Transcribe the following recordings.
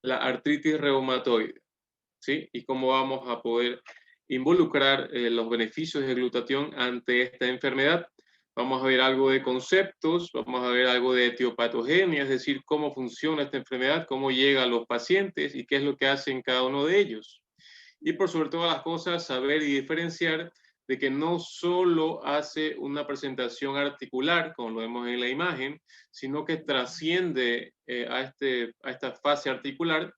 la artritis reumatoide, ¿sí? Y cómo vamos a poder involucrar los beneficios del glutatión ante esta enfermedad. Vamos a ver algo de conceptos, vamos a ver algo de etiopatogenia, es decir, cómo funciona esta enfermedad, cómo llega a los pacientes y qué es lo que hacen cada uno de ellos. Y por sobre todas las cosas, saber y diferenciar de que no solo hace una presentación articular, como lo vemos en la imagen, sino que trasciende a esta fase articular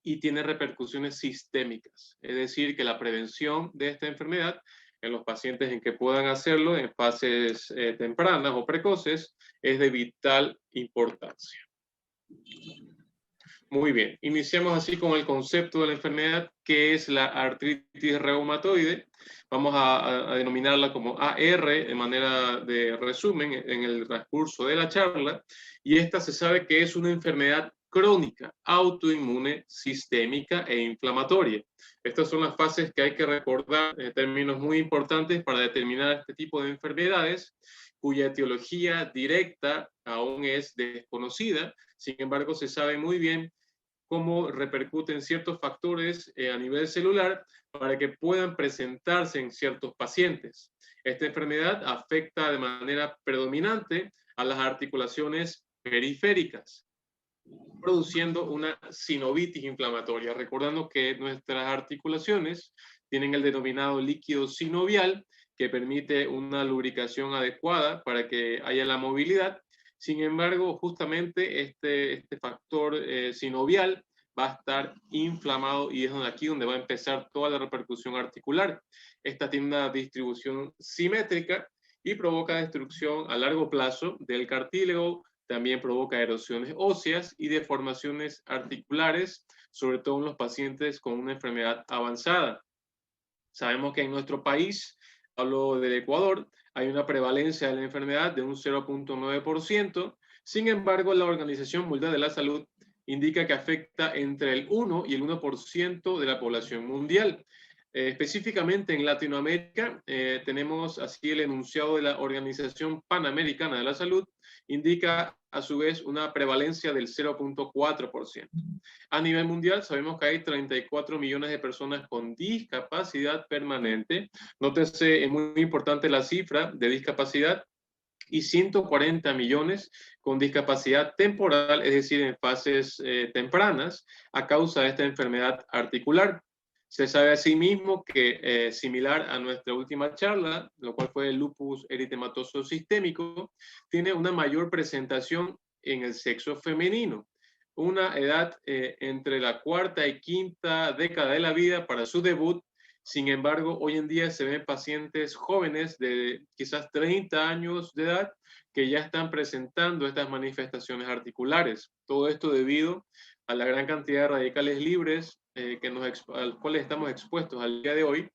y tiene repercusiones sistémicas. Es decir, que la prevención de esta enfermedad en los pacientes en que puedan hacerlo en fases tempranas o precoces es de vital importancia. Muy bien, iniciamos así con el concepto de la enfermedad, que es la artritis reumatoide. Vamos a denominarla como AR de manera de resumen en el transcurso de la charla. Y esta se sabe que es una enfermedad crónica, autoinmune, sistémica e inflamatoria. Estas son las fases que hay que recordar, términos muy importantes para determinar este tipo de enfermedades, cuya etiología directa aún es desconocida. Sin embargo, se sabe muy bien cómo repercuten ciertos factores a nivel celular para que puedan presentarse en ciertos pacientes. Esta enfermedad afecta de manera predominante a las articulaciones periféricas, produciendo una sinovitis inflamatoria. Recordando que nuestras articulaciones tienen el denominado líquido sinovial, que permite una lubricación adecuada para que haya la movilidad. Sin embargo, justamente este factor sinovial va a estar inflamado y es aquí donde va a empezar toda la repercusión articular. Esta tiene una distribución simétrica y provoca destrucción a largo plazo del cartílago, también provoca erosiones óseas y deformaciones articulares, sobre todo en los pacientes con una enfermedad avanzada. Sabemos que en nuestro país, hablo del Ecuador, hay una prevalencia de la enfermedad de un 0.9%. Sin embargo, la Organización Mundial de la Salud indica que afecta entre el 1 y el 1% de la población mundial. Específicamente en Latinoamérica, tenemos así el enunciado de la Organización Panamericana de la Salud, indica a su vez una prevalencia del 0.4%. A nivel mundial sabemos que hay 34 millones de personas con discapacidad permanente. Nótese, es muy importante la cifra de discapacidad, y 140 millones con discapacidad temporal, es decir, en fases tempranas, a causa de esta enfermedad articular. Se sabe asimismo que, similar a nuestra última charla, lo cual fue el lupus eritematoso sistémico, tiene una mayor presentación en el sexo femenino, una edad entre la cuarta y quinta década de la vida para su debut. Sin embargo, hoy en día se ven pacientes jóvenes de quizás 30 años de edad que ya están presentando estas manifestaciones articulares. Todo esto debido a la gran cantidad de radicales libres a los cuales estamos expuestos al día de hoy.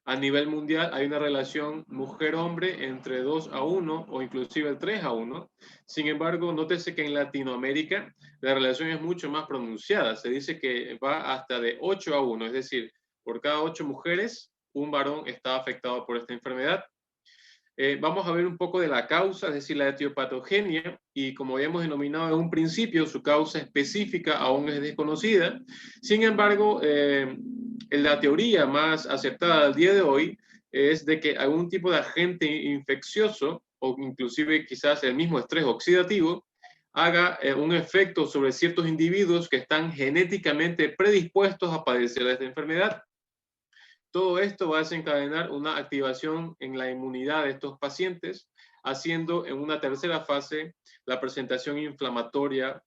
A nivel mundial hay una relación mujer-hombre entre 2:1 o inclusive 3:1. Sin embargo, nótese que en Latinoamérica la relación es mucho más pronunciada. Se dice que va hasta de 8:1, es decir, por cada 8 mujeres, un varón está afectado por esta enfermedad. Vamos a ver un poco de la causa, es decir, la etiopatogenia, y como habíamos denominado en un principio, su causa específica aún es desconocida. Sin embargo, la teoría más aceptada al día de hoy es de que algún tipo de agente infeccioso, o inclusive quizás el mismo estrés oxidativo, haga un efecto sobre ciertos individuos que están genéticamente predispuestos a padecer esta enfermedad. Todo esto va a desencadenar una activación en la inmunidad de estos pacientes, haciendo en una tercera fase la presentación inflamatoria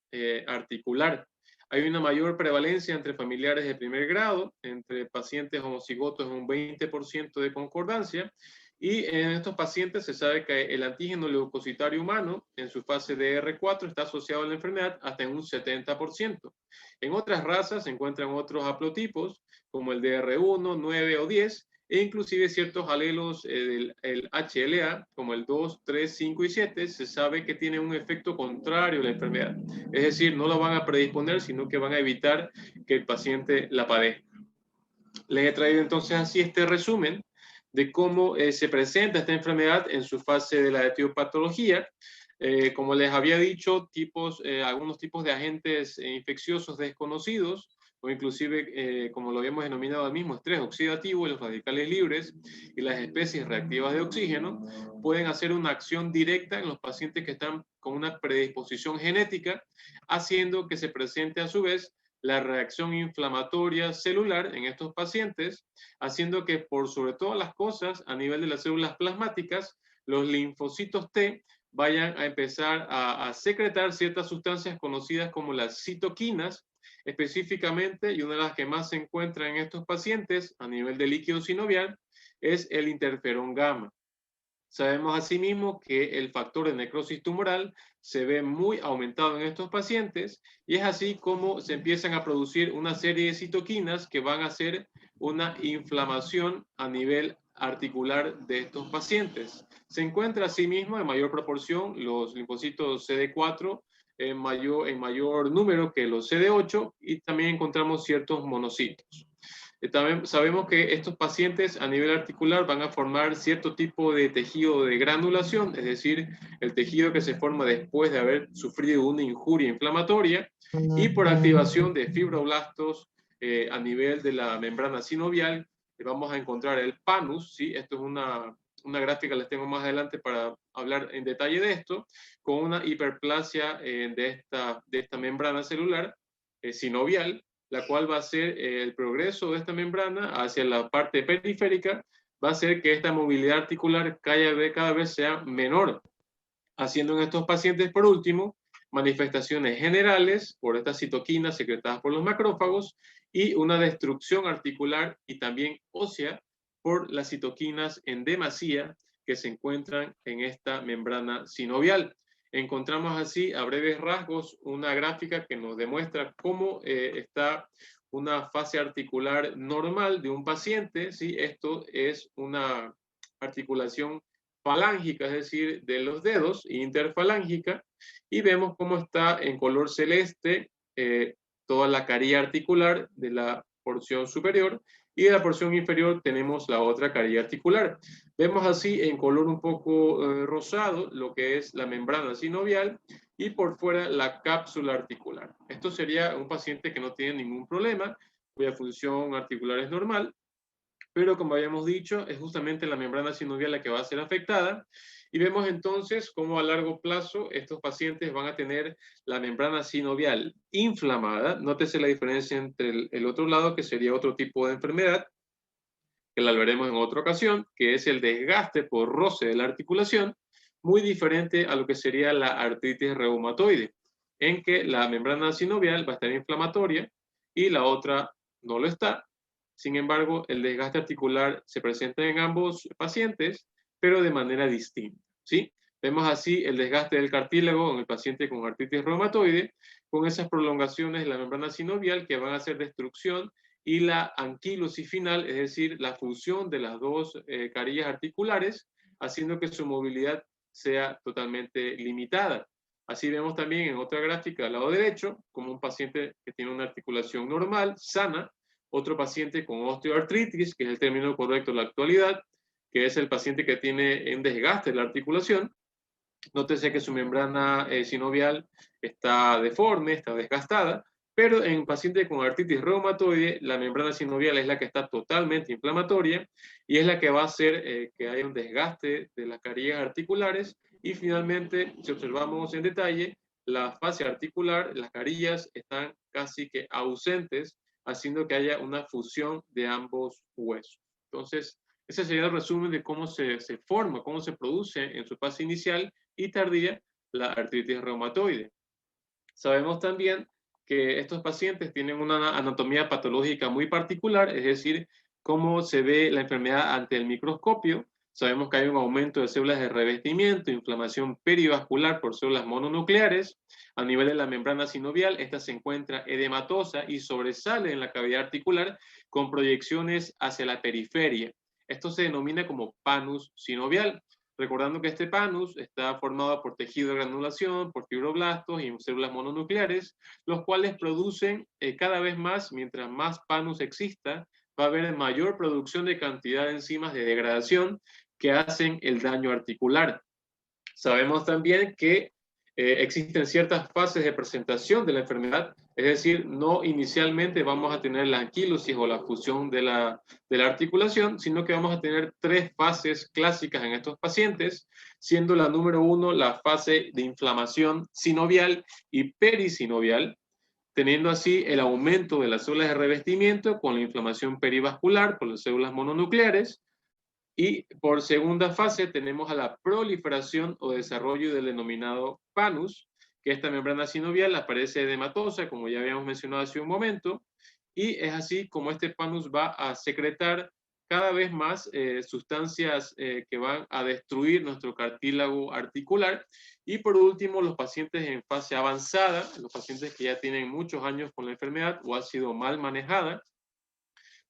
articular. Hay una mayor prevalencia entre familiares de primer grado, entre pacientes homocigotos en un 20% de concordancia, y en estos pacientes se sabe que el antígeno leucocitario humano en su fase de R4 está asociado a la enfermedad hasta en un 70%. En otras razas se encuentran otros haplotipos como el DR1, 9 o 10, e inclusive ciertos alelos del HLA, como el 2, 3, 5 y 7, se sabe que tienen un efecto contrario a la enfermedad. Es decir, no lo van a predisponer, sino que van a evitar que el paciente la padezca. Les he traído entonces así este resumen de cómo se presenta esta enfermedad en su fase de la etiopatología. Como les había dicho, algunos tipos de agentes infecciosos desconocidos, o inclusive, como lo habíamos denominado al mismo, estrés oxidativo y los radicales libres y las especies reactivas de oxígeno, pueden hacer una acción directa en los pacientes que están con una predisposición genética, haciendo que se presente a su vez la reacción inflamatoria celular en estos pacientes, haciendo que por sobre todas las cosas, a nivel de las células plasmáticas, los linfocitos T vayan a empezar a secretar ciertas sustancias conocidas como las citoquinas, específicamente, y una de las que más se encuentra en estos pacientes a nivel de líquido sinovial es el interferón gamma. Sabemos asimismo que el factor de necrosis tumoral se ve muy aumentado en estos pacientes y es así como se empiezan a producir una serie de citoquinas que van a hacer una inflamación a nivel articular de estos pacientes. Se encuentra asimismo en mayor proporción los linfocitos CD4 en mayor número que los CD8 y también encontramos ciertos monocitos. También sabemos que estos pacientes a nivel articular van a formar cierto tipo de tejido de granulación, es decir, el tejido que se forma después de haber sufrido una injuria inflamatoria y por activación de fibroblastos a nivel de la membrana sinovial, vamos a encontrar el panus, ¿sí? Esto es una gráfica, les tengo más adelante para hablar en detalle de esto, con una hiperplasia de esta membrana celular sinovial, la cual va a ser el progreso de esta membrana hacia la parte periférica, va a hacer que esta movilidad articular cada vez sea menor, haciendo en estos pacientes, por último, manifestaciones generales por estas citoquinas secretadas por los macrófagos y una destrucción articular y también ósea por las citoquinas en demasía que se encuentran en esta membrana sinovial. Encontramos así, a breves rasgos, una gráfica que nos demuestra cómo está una fase articular normal de un paciente, ¿sí? Esto es una articulación falángica, es decir, de los dedos, interfalángica, y vemos cómo está en color celeste toda la carilla articular de la porción superior, y de la porción inferior tenemos la otra carilla articular. Vemos así en color un poco rosado lo que es la membrana sinovial y por fuera la cápsula articular. Esto sería un paciente que no tiene ningún problema, cuya función articular es normal, pero como habíamos dicho, es justamente la membrana sinovial la que va a ser afectada. Y vemos entonces cómo a largo plazo estos pacientes van a tener la membrana sinovial inflamada. Nótese la diferencia entre el otro lado, que sería otro tipo de enfermedad, que la veremos en otra ocasión, que es el desgaste por roce de la articulación, muy diferente a lo que sería la artritis reumatoide, en que la membrana sinovial va a estar inflamatoria y la otra no lo está. Sin embargo, el desgaste articular se presenta en ambos pacientes, pero de manera distinta, ¿sí? Vemos así el desgaste del cartílago en el paciente con artritis reumatoide, con esas prolongaciones de la membrana sinovial que van a hacer destrucción y la anquilosis final, es decir, la fusión de las dos carillas articulares, haciendo que su movilidad sea totalmente limitada. Así vemos también en otra gráfica al lado derecho, como un paciente que tiene una articulación normal, sana, otro paciente con osteoartritis, que es el término correcto en la actualidad, que es el paciente que tiene un desgaste de la articulación. Nótese que su membrana sinovial está deforme, está desgastada, pero en pacientes con artritis reumatoide, la membrana sinovial es la que está totalmente inflamatoria y es la que va a hacer que haya un desgaste de las carillas articulares. Y finalmente, si observamos en detalle, la fase articular, las carillas están casi que ausentes, haciendo que haya una fusión de ambos huesos. Entonces, ese sería el resumen de cómo se forma, cómo se produce en su fase inicial y tardía la artritis reumatoide. Sabemos también que estos pacientes tienen una anatomía patológica muy particular, es decir, cómo se ve la enfermedad ante el microscopio. Sabemos que hay un aumento de células de revestimiento, inflamación perivascular por células mononucleares. A nivel de la membrana sinovial, esta se encuentra edematosa y sobresale en la cavidad articular con proyecciones hacia la periferia. Esto se denomina como panus sinovial. Recordando que este panus está formado por tejido de granulación, por fibroblastos y células mononucleares, los cuales producen cada vez más, mientras más panus exista, va a haber mayor producción de cantidad de enzimas de degradación que hacen el daño articular. Sabemos también que existen ciertas fases de presentación de la enfermedad, es decir, no inicialmente vamos a tener la anquilosis o la fusión de la articulación, sino que vamos a tener 3 fases clásicas en estos pacientes, siendo la número 1 la fase de inflamación sinovial y perisinovial, teniendo así el aumento de las células de revestimiento con la inflamación perivascular por las células mononucleares. Y por segunda fase tenemos a la proliferación o desarrollo del denominado panus, que esta membrana sinovial aparece edematosa, como ya habíamos mencionado hace un momento, y es así como este panus va a secretar cada vez más sustancias que van a destruir nuestro cartílago articular. Y por último, los pacientes en fase avanzada, los pacientes que ya tienen muchos años con la enfermedad o ha sido mal manejada,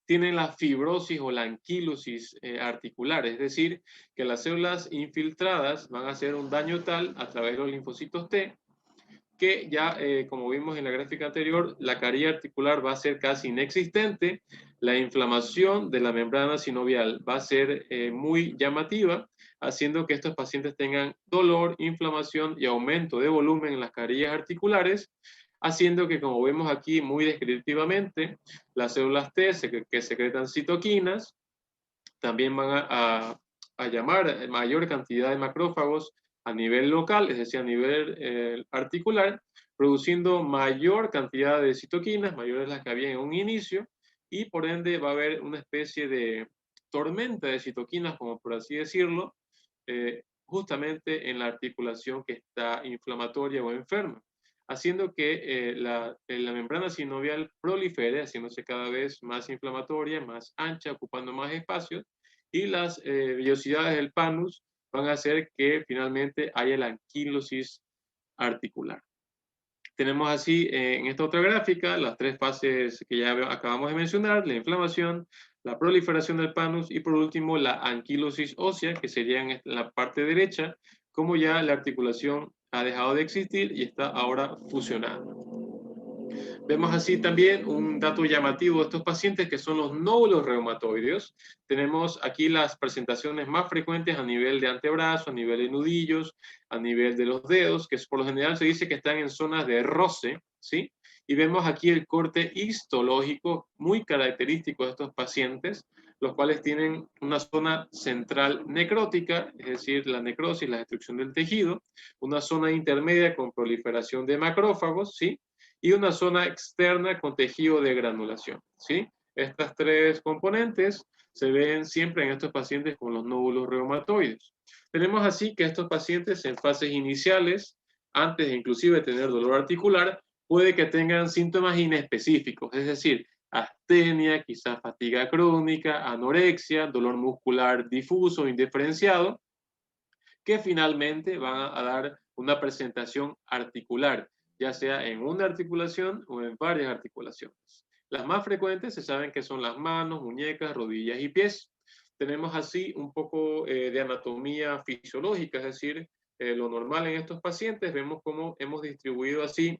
tienen la fibrosis o la anquilosis articular, es decir, que las células infiltradas van a hacer un daño tal a través de los linfocitos T que ya, como vimos en la gráfica anterior, la caries articular va a ser casi inexistente, la inflamación de la membrana sinovial va a ser muy llamativa, haciendo que estos pacientes tengan dolor, inflamación y aumento de volumen en las carillas articulares, haciendo que, como vemos aquí muy descriptivamente, las células T que secretan citoquinas también van a llamar mayor cantidad de macrófagos a nivel local, es decir, a nivel articular, produciendo mayor cantidad de citoquinas, mayores las que había en un inicio, y por ende va a haber una especie de tormenta de citoquinas, como por así decirlo, justamente en la articulación que está inflamatoria o enferma, haciendo que la membrana sinovial prolifere, haciéndose cada vez más inflamatoria, más ancha, ocupando más espacios, y las vellosidades del panus van a hacer que finalmente haya la anquilosis articular. Tenemos así en esta otra gráfica las 3 fases que ya acabamos de mencionar: la inflamación, la proliferación del panus y por último la anquilosis ósea, que sería en la parte derecha, como ya la articulación ha dejado de existir y está ahora fusionada. Vemos así también un dato llamativo de estos pacientes que son los nódulos reumatoideos. Tenemos aquí las presentaciones más frecuentes a nivel de antebrazo, a nivel de nudillos, a nivel de los dedos, que por lo general se dice que están en zonas de roce, ¿sí? Y vemos aquí el corte histológico muy característico de estos pacientes, los cuales tienen una zona central necrótica, es decir, la necrosis, la destrucción del tejido, una zona intermedia con proliferación de macrófagos, ¿sí? Y una zona externa con tejido de granulación, ¿sí? Estas 3 componentes se ven siempre en estos pacientes con los nódulos reumatoides. Tenemos así que estos pacientes en fases iniciales, antes de inclusive tener dolor articular, puede que tengan síntomas inespecíficos, es decir, astenia, quizás fatiga crónica, anorexia, dolor muscular difuso, indiferenciado, que finalmente van a dar una presentación articular, ya sea en una articulación o en varias articulaciones. Las más frecuentes se saben que son las manos, muñecas, rodillas y pies. Tenemos así un poco de anatomía fisiológica, es decir, lo normal en estos pacientes. Vemos cómo hemos distribuido así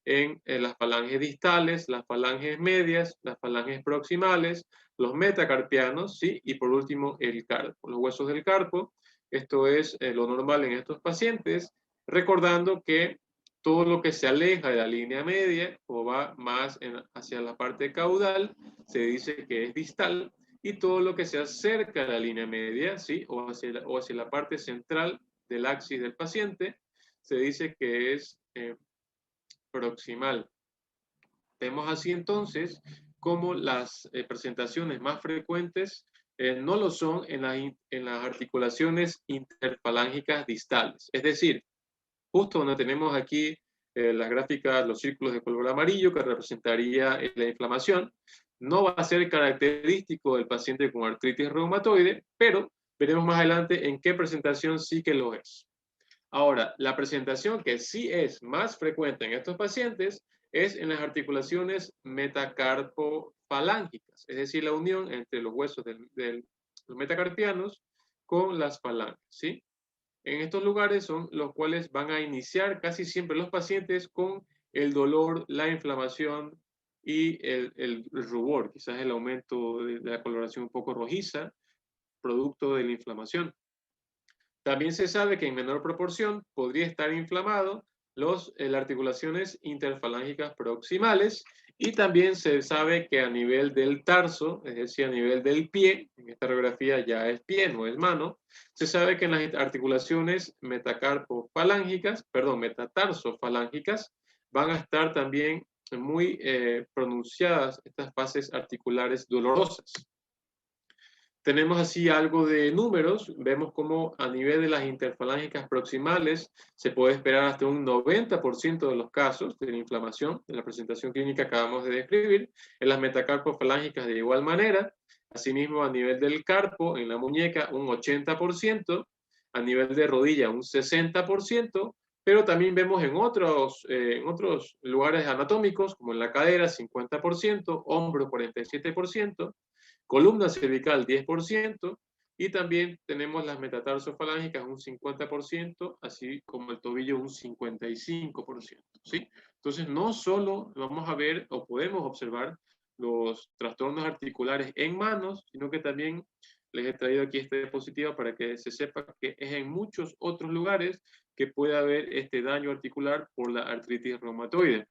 en las falanges distales, las falanges medias, las falanges proximales, los metacarpianos, ¿sí? Y por último el carpo, los huesos del carpo. Esto es lo normal en estos pacientes, recordando que todo lo que se aleja de la línea media o va más hacia la parte caudal se dice que es distal, y todo lo que se acerca a la línea media, ¿sí? o hacia la parte central del axis del paciente se dice que es proximal. Vemos así entonces cómo las presentaciones más frecuentes no lo son en las articulaciones interfalángicas distales. Es decir, justo donde tenemos aquí las gráficas, los círculos de color amarillo que representaría la inflamación, no va a ser característico del paciente con artritis reumatoide, pero veremos más adelante en qué presentación sí que lo es. Ahora, la presentación que sí es más frecuente en estos pacientes es en las articulaciones metacarpofalángicas, es decir, la unión entre los huesos de los metacarpianos con las falanges, ¿sí? En estos lugares son los cuales van a iniciar casi siempre los pacientes con el dolor, la inflamación y el rubor, quizás el aumento de la coloración un poco rojiza, producto de la inflamación. También se sabe que en menor proporción podría estar inflamado las articulaciones interfalángicas proximales, y también se sabe que a nivel del tarso, es decir, a nivel del pie, en esta radiografía ya es pie, no es mano, se sabe que en las articulaciones metatarsofalángicas van a estar también muy pronunciadas estas fases articulares dolorosas. Tenemos así algo de números, vemos cómo a nivel de las interfalángicas proximales se puede esperar hasta un 90% de los casos de la inflamación de la presentación clínica que acabamos de describir. En las metacarpofalángicas de igual manera, asimismo a nivel del carpo, en la muñeca un 80%, a nivel de rodilla un 60%, pero también vemos en otros lugares anatómicos, como en la cadera 50%, hombro 47%, columna cervical 10%, y también tenemos las metatarsofalángicas un 50%, así como el tobillo un 55%, ¿sí? Entonces, no solo vamos a ver o podemos observar los trastornos articulares en manos, sino que también les he traído aquí esta diapositiva para que se sepa que es en muchos otros lugares que puede haber este daño articular por la artritis reumatoide.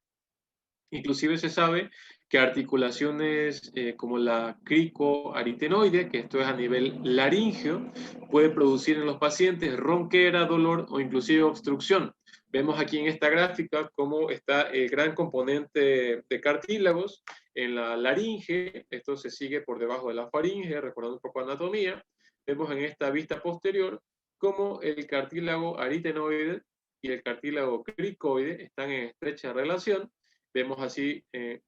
Inclusive se sabe que articulaciones como la cricoaritenoide, que esto es a nivel laríngeo, puede producir en los pacientes ronquera, dolor o inclusive obstrucción. Vemos aquí en esta gráfica cómo está el gran componente de cartílagos en la laringe. Esto se sigue por debajo de la faringe, recordando un poco anatomía. Vemos en esta vista posterior cómo el cartílago aritenoide y el cartílago cricoide están en estrecha relación. Vemos así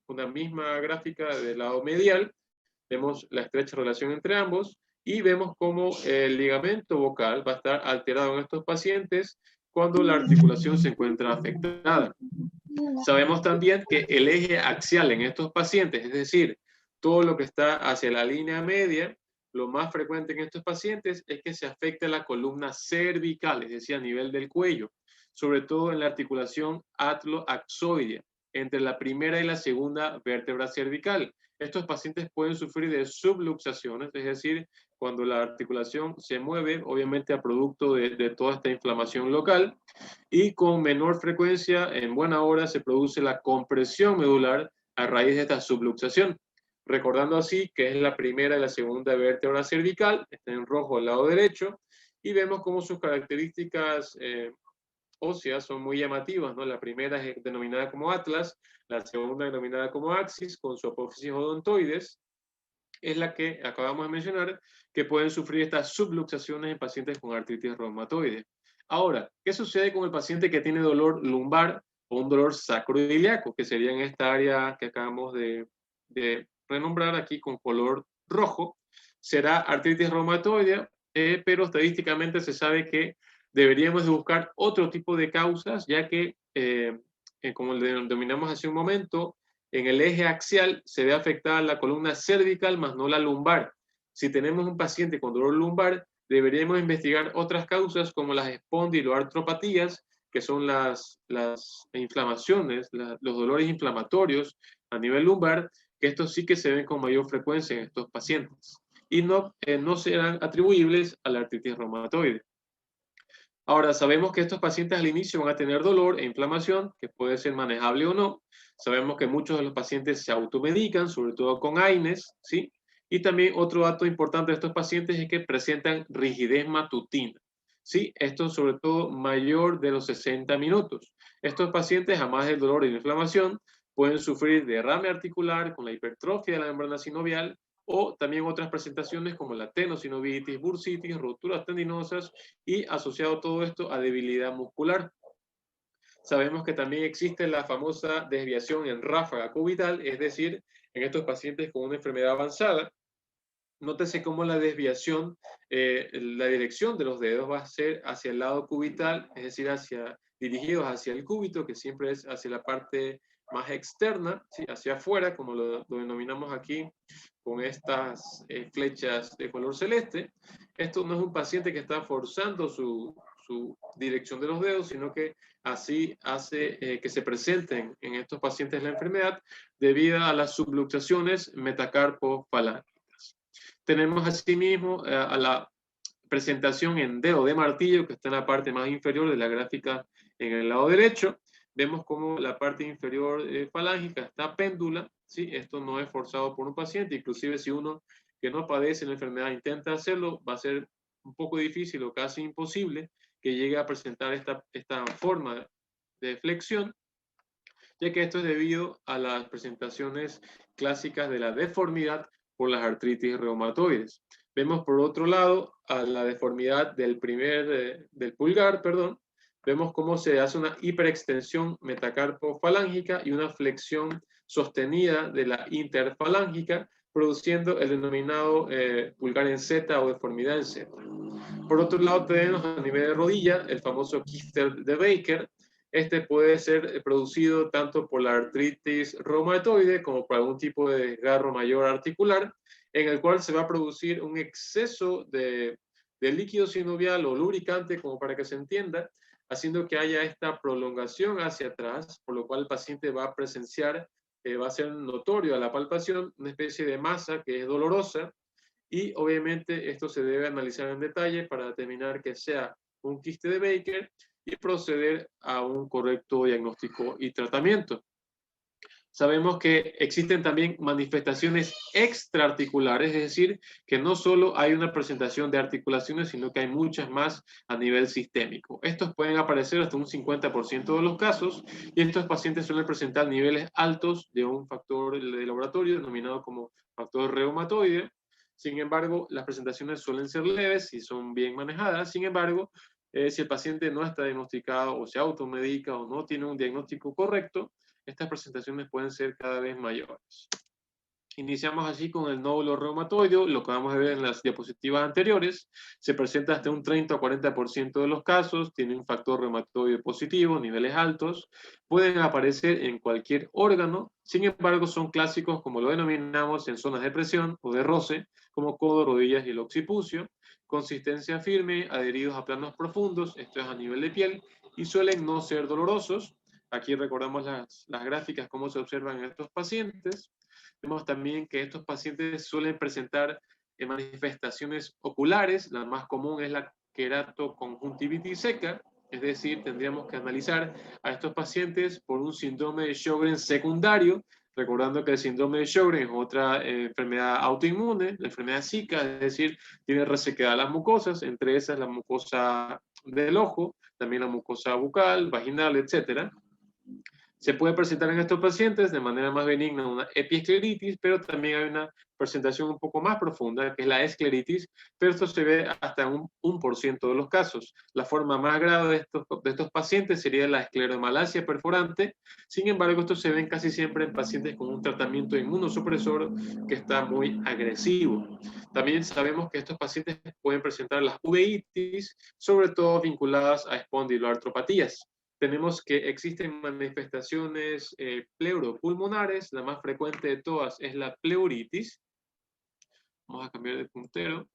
una misma gráfica del lado medial, vemos la estrecha relación entre ambos, y vemos cómo el ligamento vocal va a estar alterado en estos pacientes cuando la articulación se encuentra afectada. Sabemos también que el eje axial en estos pacientes, es decir, todo lo que está hacia la línea media, lo más frecuente en estos pacientes es que se afecte la columna cervical, es decir, a nivel del cuello, sobre todo en la articulación atlo-axoidea, entre la primera y la segunda vértebra cervical. Estos pacientes pueden sufrir de subluxaciones, es decir, cuando la articulación se mueve, obviamente a producto de toda esta inflamación local, y con menor frecuencia, en buena hora, se produce la compresión medular a raíz de esta subluxación. Recordando así que es la primera y la segunda vértebra cervical, está en rojo al lado derecho, y vemos cómo sus características óseas son muy llamativas, ¿no? La primera es denominada como atlas, la segunda denominada como axis, con su apófisis odontoides, es la que acabamos de mencionar, que pueden sufrir estas subluxaciones en pacientes con artritis reumatoide. Ahora, ¿qué sucede con el paciente que tiene dolor lumbar o un dolor sacroiliaco, que sería en esta área que acabamos de renombrar aquí con color rojo? Será artritis reumatoide, pero estadísticamente se sabe que deberíamos de buscar otro tipo de causas, ya que, como le denominamos hace un momento, en el eje axial se ve afectada la columna cervical, más no la lumbar. Si tenemos un paciente con dolor lumbar, deberíamos investigar otras causas como las espondiloartropatías, que son las inflamaciones, los dolores inflamatorios a nivel lumbar, que estos sí que se ven con mayor frecuencia en estos pacientes y no serán atribuibles a la artritis reumatoide. Ahora, sabemos que estos pacientes al inicio van a tener dolor e inflamación, que puede ser manejable o no. Sabemos que muchos de los pacientes se automedican, sobre todo con AINES, ¿sí? Y también otro dato importante de estos pacientes es que presentan rigidez matutina, ¿sí? Esto sobre todo mayor de los 60 minutos. Estos pacientes, además del dolor y la inflamación, pueden sufrir derrame articular con la hipertrofia de la membrana sinovial, o también otras presentaciones como la tenosinovitis, bursitis, roturas tendinosas, y asociado todo esto a debilidad muscular. Sabemos que también existe la famosa desviación en ráfaga cubital, es decir, en estos pacientes con una enfermedad avanzada. Nótese cómo la desviación, la dirección de los dedos va a ser hacia el lado cubital, es decir, dirigidos hacia el cúbito, que siempre es hacia la parte más externa, ¿sí? Hacia afuera, como lo denominamos aquí con estas flechas de color celeste. Esto no es un paciente que está forzando su dirección de los dedos, sino que así hace que se presenten en estos pacientes la enfermedad debido a las subluxaciones metacarpofalángicas. Tenemos asimismo a la presentación en dedo de martillo, que está en la parte más inferior de la gráfica en el lado derecho. Vemos como la parte inferior falángica está péndula, ¿sí? Esto no es forzado por un paciente, inclusive si uno que no padece la enfermedad intenta hacerlo, va a ser un poco difícil o casi imposible que llegue a presentar esta forma de flexión, ya que esto es debido a las presentaciones clásicas de la deformidad por las artritis reumatoides. Vemos por otro lado a la deformidad del pulgar, perdón. Vemos cómo se hace una hiperextensión metacarpofalángica y una flexión sostenida de la interfalángica, produciendo el denominado pulgar en Z o deformidad en Z. Por otro lado, tenemos a nivel de rodilla el famoso quiste de Baker. Este puede ser producido tanto por la artritis reumatoide como por algún tipo de desgarro mayor articular, en el cual se va a producir un exceso de líquido sinovial o lubricante, como para que se entienda, haciendo que haya esta prolongación hacia atrás, por lo cual el paciente va a presenciar, va a ser notorio a la palpación, una especie de masa que es dolorosa, y obviamente esto se debe analizar en detalle para determinar que sea un quiste de Baker y proceder a un correcto diagnóstico y tratamiento. Sabemos que existen también manifestaciones extraarticulares, es decir, que no solo hay una presentación de articulaciones, sino que hay muchas más a nivel sistémico. Estos pueden aparecer hasta un 50% de los casos, y estos pacientes suelen presentar niveles altos de un factor de laboratorio denominado como factor reumatoide. Sin embargo, las presentaciones suelen ser leves y son bien manejadas. Sin embargo, si el paciente no está diagnosticado o se automedica o no tiene un diagnóstico correcto, estas presentaciones pueden ser cada vez mayores. Iniciamos así con el nódulo reumatoideo, lo que vamos a ver en las diapositivas anteriores. Se presenta hasta un 30 o 40% de los casos, tiene un factor reumatoide positivo, niveles altos, pueden aparecer en cualquier órgano, sin embargo son clásicos como lo denominamos en zonas de presión o de roce, como codo, rodillas y el occipucio, consistencia firme, adheridos a planos profundos, esto es a nivel de piel, y suelen no ser dolorosos. Aquí recordamos las gráficas, cómo se observan en estos pacientes. Vemos también que estos pacientes suelen presentar manifestaciones oculares. La más común es la queratoconjuntivitis seca, es decir, tendríamos que analizar a estos pacientes por un síndrome de Sjögren secundario, recordando que el síndrome de Sjögren es otra enfermedad autoinmune, la enfermedad Zika, es decir, tiene resequedad las mucosas, entre esas la mucosa del ojo, también la mucosa bucal, vaginal, etcétera. Se puede presentar en estos pacientes de manera más benigna una epiescleritis, pero también hay una presentación un poco más profunda, que es la escleritis, pero esto se ve hasta un 1% de los casos. La forma más grave de estos pacientes sería la escleromalacia perforante. Sin embargo, esto se ven casi siempre en pacientes con un tratamiento inmunosupresor que está muy agresivo. También sabemos que estos pacientes pueden presentar las uveitis, sobre todo vinculadas a espondiloartropatías. Tenemos que existen manifestaciones pleuropulmonares, la más frecuente de todas es la pleuritis. Vamos a cambiar de puntero.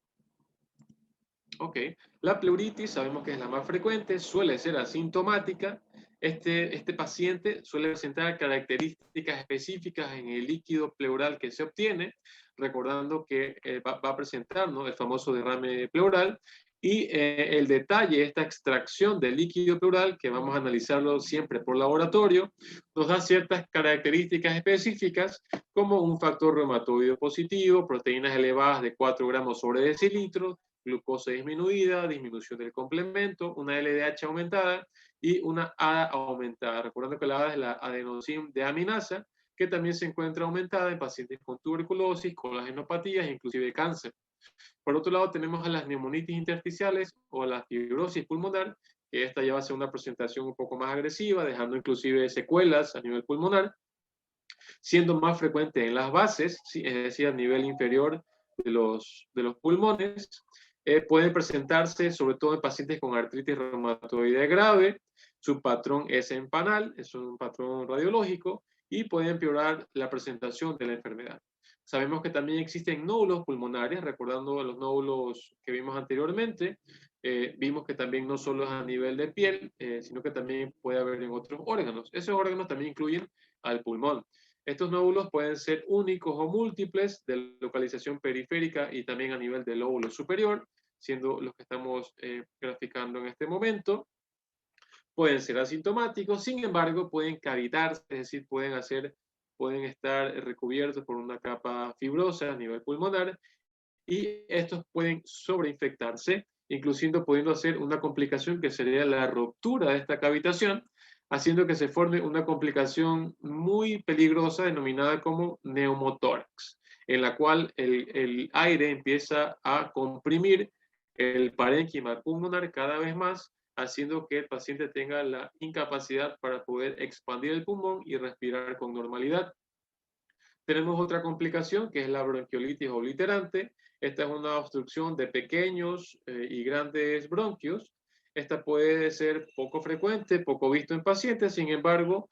Ok, la pleuritis sabemos que es la más frecuente, suele ser asintomática. Este paciente suele presentar características específicas en el líquido pleural que se obtiene, recordando que va a presentar, ¿no?, el famoso derrame pleural. Y el detalle, esta extracción del líquido pleural, que vamos a analizarlo siempre por laboratorio, nos da ciertas características específicas, como un factor reumatoide positivo, proteínas elevadas de 4 gramos sobre decilitro, glucosa disminuida, disminución del complemento, una LDH aumentada y una ADA aumentada. Recordando que la ADA es la adenosín deaminasa, que también se encuentra aumentada en pacientes con tuberculosis, colagenopatías e inclusive cáncer. Por otro lado, tenemos a las neumonitis intersticiales o la fibrosis pulmonar, que esta ya va a ser una presentación un poco más agresiva, dejando inclusive secuelas a nivel pulmonar, siendo más frecuente en las bases, ¿sí?, es decir, a nivel inferior de los pulmones. Pueden presentarse sobre todo en pacientes con artritis reumatoide grave. Su patrón es empanal, es un patrón radiológico, y puede empeorar la presentación de la enfermedad. Sabemos que también existen nódulos pulmonares, recordando los nódulos que vimos anteriormente. Vimos que también no solo es a nivel de piel, sino que también puede haber en otros órganos. Esos órganos también incluyen al pulmón. Estos nódulos pueden ser únicos o múltiples, de localización periférica y también a nivel del lóbulo superior. siendo los que estamos graficando en este momento. Pueden ser asintomáticos, sin embargo, pueden cavitarse, es decir, pueden estar recubiertos por una capa fibrosa a nivel pulmonar, y estos pueden sobreinfectarse, inclusive pudiendo hacer una complicación que sería la ruptura de esta cavitación, haciendo que se forme una complicación muy peligrosa denominada como neumotórax, en la cual el aire empieza a comprimir el parénquima pulmonar cada vez más, haciendo que el paciente tenga la incapacidad para poder expandir el pulmón y respirar con normalidad. Tenemos otra complicación que es la bronquiolitis obliterante. Esta es una obstrucción de pequeños y grandes bronquios. Esta puede ser poco frecuente, poco visto en pacientes, sin embargo,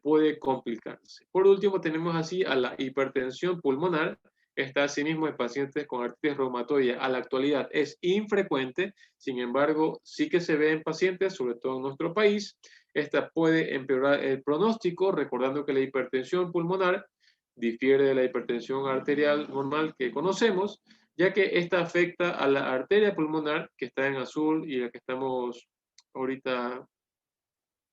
puede complicarse. Por último, tenemos así a la hipertensión pulmonar. Esta asimismo en pacientes con artritis reumatoide a la actualidad es infrecuente, sin embargo, sí que se ve en pacientes, sobre todo en nuestro país. Esta puede empeorar el pronóstico, recordando que la hipertensión pulmonar difiere de la hipertensión arterial normal que conocemos, ya que esta afecta a la arteria pulmonar, que está en azul y la que estamos ahorita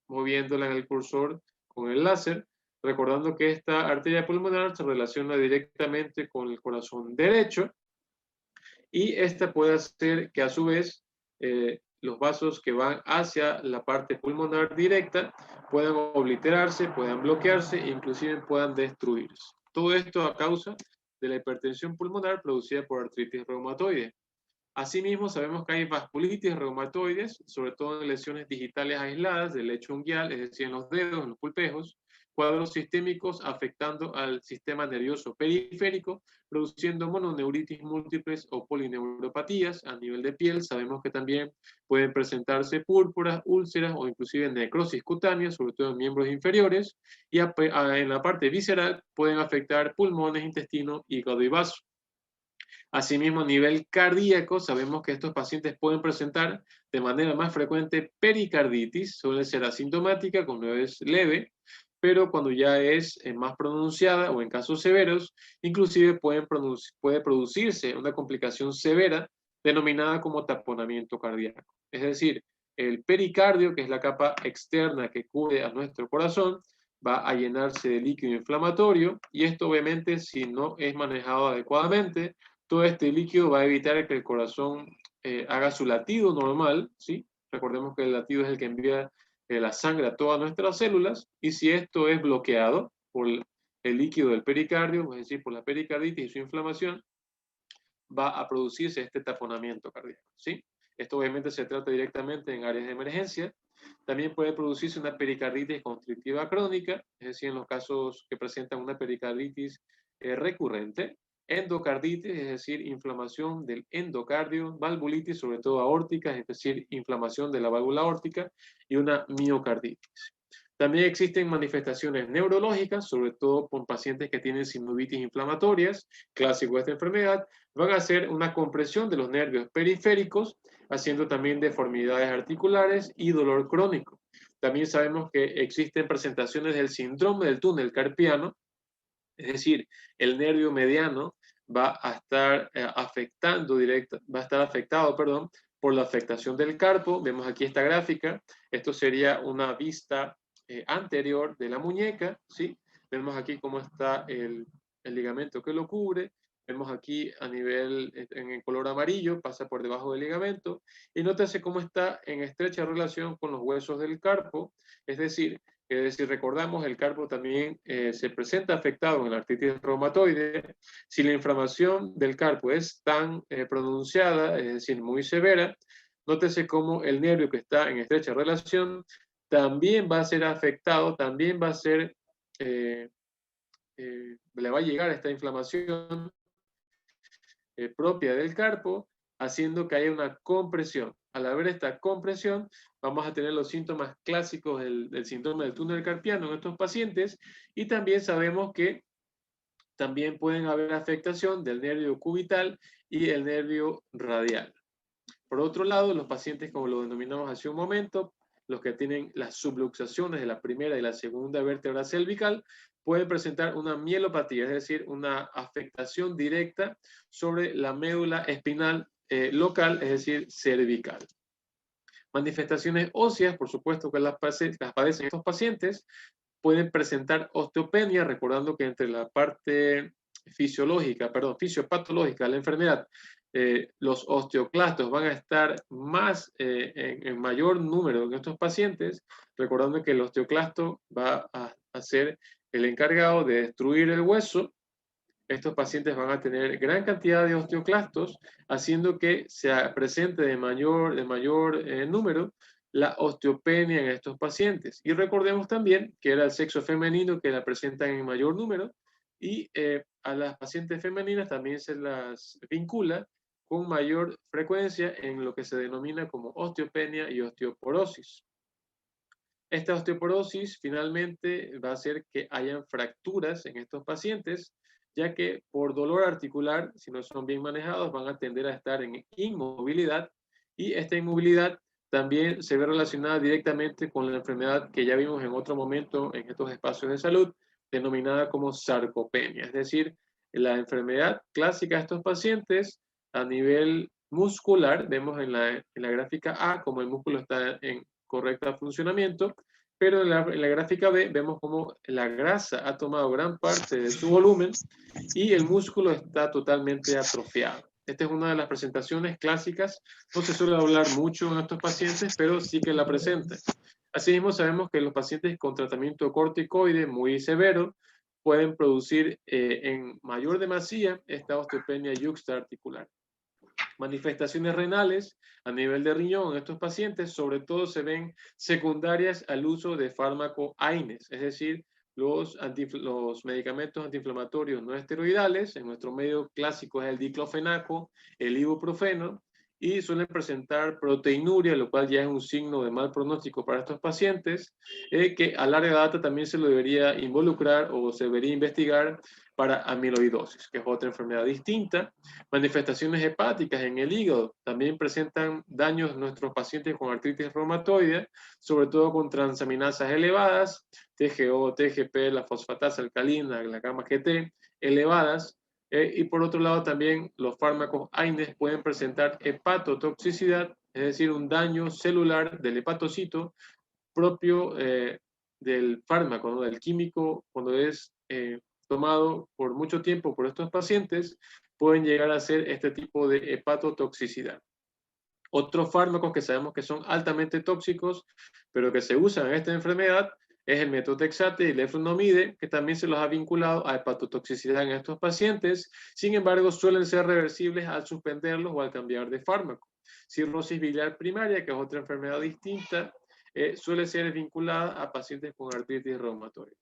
moviéndola en el cursor con el láser, recordando que esta arteria pulmonar se relaciona directamente con el corazón derecho, y esta puede hacer que a su vez los vasos que van hacia la parte pulmonar directa puedan obliterarse, puedan bloquearse e inclusive puedan destruirse. Todo esto a causa de la hipertensión pulmonar producida por artritis reumatoide. Asimismo, sabemos que hay vasculitis reumatoides, sobre todo en lesiones digitales aisladas del lecho unguial, es decir, en los dedos, en los pulpejos, cuadros sistémicos afectando al sistema nervioso periférico, produciendo mononeuritis múltiples o polineuropatías a nivel de piel. Sabemos que también pueden presentarse púrpuras, úlceras o inclusive necrosis cutánea, sobre todo en miembros inferiores, y en la parte visceral pueden afectar pulmones, intestino, hígado y vaso. Asimismo, a nivel cardíaco, sabemos que estos pacientes pueden presentar de manera más frecuente pericarditis, suele ser asintomática cuando es leve, pero cuando ya es más pronunciada o en casos severos, inclusive puede producirse una complicación severa denominada como taponamiento cardíaco. Es decir, el pericardio, que es la capa externa que cubre a nuestro corazón, va a llenarse de líquido inflamatorio, y esto obviamente, si no es manejado adecuadamente, todo este líquido va a evitar que el corazón haga su latido normal, ¿sí? Recordemos que el latido es el que envía la sangre a todas nuestras células, y si esto es bloqueado por el líquido del pericardio, es decir, por la pericarditis y su inflamación, va a producirse este taponamiento cardíaco, ¿sí? Esto obviamente se trata directamente en áreas de emergencia. También puede producirse una pericarditis constrictiva crónica, es decir, en los casos que presentan una pericarditis recurrente, endocarditis, es decir, inflamación del endocardio, valvulitis, sobre todo aórtica, es decir, inflamación de la válvula aórtica, y una miocarditis. También existen manifestaciones neurológicas, sobre todo con pacientes que tienen sinovitis inflamatorias, clásico de esta enfermedad, van a hacer una compresión de los nervios periféricos, haciendo también deformidades articulares y dolor crónico. También sabemos que existen presentaciones del síndrome del túnel carpiano, es decir, el nervio mediano va a estar afectado, por la afectación del carpo. Vemos aquí esta gráfica. Esto sería una vista anterior de la muñeca, ¿sí? Vemos aquí cómo está el ligamento que lo cubre. Vemos aquí a nivel, en el color amarillo, pasa por debajo del ligamento. Y nótese cómo está en estrecha relación con los huesos del carpo. Es decir, si recordamos, el carpo también se presenta afectado en la artritis reumatoide. Si la inflamación del carpo es tan pronunciada, es decir, muy severa, nótese cómo el nervio que está en estrecha relación también va a ser afectado, también va a ser, le va a llegar esta inflamación propia del carpo, haciendo que haya una compresión. Al haber esta compresión, vamos a tener los síntomas clásicos del síndrome del túnel carpiano en estos pacientes, y también sabemos que también pueden haber afectación del nervio cubital y el nervio radial. Por otro lado, los pacientes, como lo denominamos hace un momento, los que tienen las subluxaciones de la primera y la segunda vértebra cervical, pueden presentar una mielopatía, es decir, una afectación directa sobre la médula espinal local, es decir, cervical. Manifestaciones óseas, por supuesto que las padecen estos pacientes, pueden presentar osteopenia, recordando que entre la parte fisiopatológica de la enfermedad, los osteoclastos van a estar más en mayor número en estos pacientes, recordando que el osteoclasto va a ser el encargado de destruir el hueso. Estos pacientes van a tener gran cantidad de osteoclastos, haciendo que se presente de mayor número la osteopenia en estos pacientes. Y recordemos también que era el sexo femenino que la presentan en mayor número, y a las pacientes femeninas también se las vincula con mayor frecuencia en lo que se denomina como osteopenia y osteoporosis. Esta osteoporosis finalmente va a hacer que hayan fracturas en estos pacientes, ya que por dolor articular, si no son bien manejados, van a tender a estar en inmovilidad, y esta inmovilidad también se ve relacionada directamente con la enfermedad que ya vimos en otro momento en estos espacios de salud, denominada como sarcopenia, es decir, la enfermedad clásica de estos pacientes a nivel muscular. Vemos en la gráfica A como el músculo está en correcto funcionamiento, pero en la gráfica B vemos como la grasa ha tomado gran parte de su volumen y el músculo está totalmente atrofiado. Esta es una de las presentaciones clásicas. No se suele hablar mucho en estos pacientes, pero sí que la presentan. Asimismo, sabemos que los pacientes con tratamiento corticoide muy severo pueden producir en mayor demasía esta osteopenia yuxtaarticular. Manifestaciones renales a nivel de riñón en estos pacientes sobre todo se ven secundarias al uso de fármaco AINES, es decir, los medicamentos antiinflamatorios no esteroidales. En nuestro medio clásico es el diclofenaco, el ibuprofeno, y suelen presentar proteinuria, lo cual ya es un signo de mal pronóstico para estos pacientes, que a larga data también se lo debería involucrar o se debería investigar para amiloidosis, que es otra enfermedad distinta. Manifestaciones hepáticas en el hígado también presentan daños en nuestros pacientes con artritis reumatoide, sobre todo con transaminasas elevadas, TGO, TGP, la fosfatasa alcalina, la gamma GT elevadas. Y por otro lado también los fármacos AINES pueden presentar hepatotoxicidad, es decir, un daño celular del hepatocito propio del fármaco, ¿no? Del químico, cuando es tomado por mucho tiempo por estos pacientes, pueden llegar a ser este tipo de hepatotoxicidad. Otros fármacos que sabemos que son altamente tóxicos, pero que se usan en esta enfermedad, es el metotrexate y el leflunomide, que también se los ha vinculado a hepatotoxicidad en estos pacientes. Sin embargo, suelen ser reversibles al suspenderlos o al cambiar de fármaco. Cirrosis biliar primaria, que es otra enfermedad distinta, suele ser vinculada a pacientes con artritis reumatoide.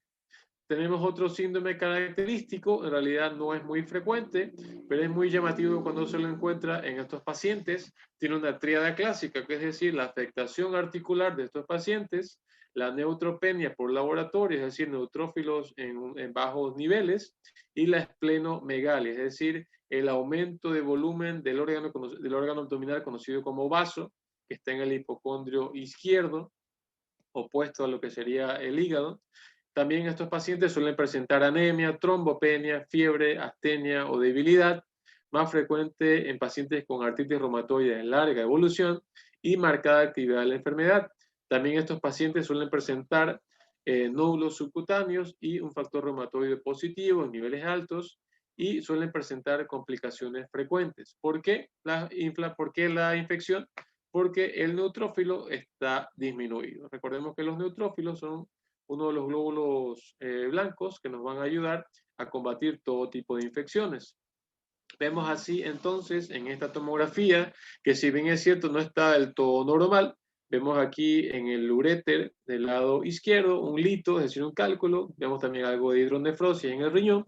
Tenemos otro síndrome característico, en realidad no es muy frecuente, pero es muy llamativo cuando se lo encuentra en estos pacientes. Tiene una tríada clásica, que es decir, la afectación articular de estos pacientes, la neutropenia por laboratorio, es decir, neutrófilos en bajos niveles, y la esplenomegalia, es decir, el aumento de volumen del órgano abdominal conocido como vaso, que está en el hipocondrio izquierdo, opuesto a lo que sería el hígado. También estos pacientes suelen presentar anemia, trombopenia, fiebre, astenia o debilidad, más frecuente en pacientes con artritis reumatoide en larga evolución y marcada actividad de la enfermedad. También estos pacientes suelen presentar nódulos subcutáneos y un factor reumatoide positivo en niveles altos, y suelen presentar complicaciones frecuentes. ¿Por qué la infección? Porque el neutrófilo está disminuido. Recordemos que los neutrófilos son uno de los glóbulos blancos que nos van a ayudar a combatir todo tipo de infecciones. Vemos así entonces en esta tomografía que, si bien es cierto no está del todo normal, vemos aquí en el uréter del lado izquierdo un lito, es decir, un cálculo. Vemos también algo de hidronefrosis en el riñón,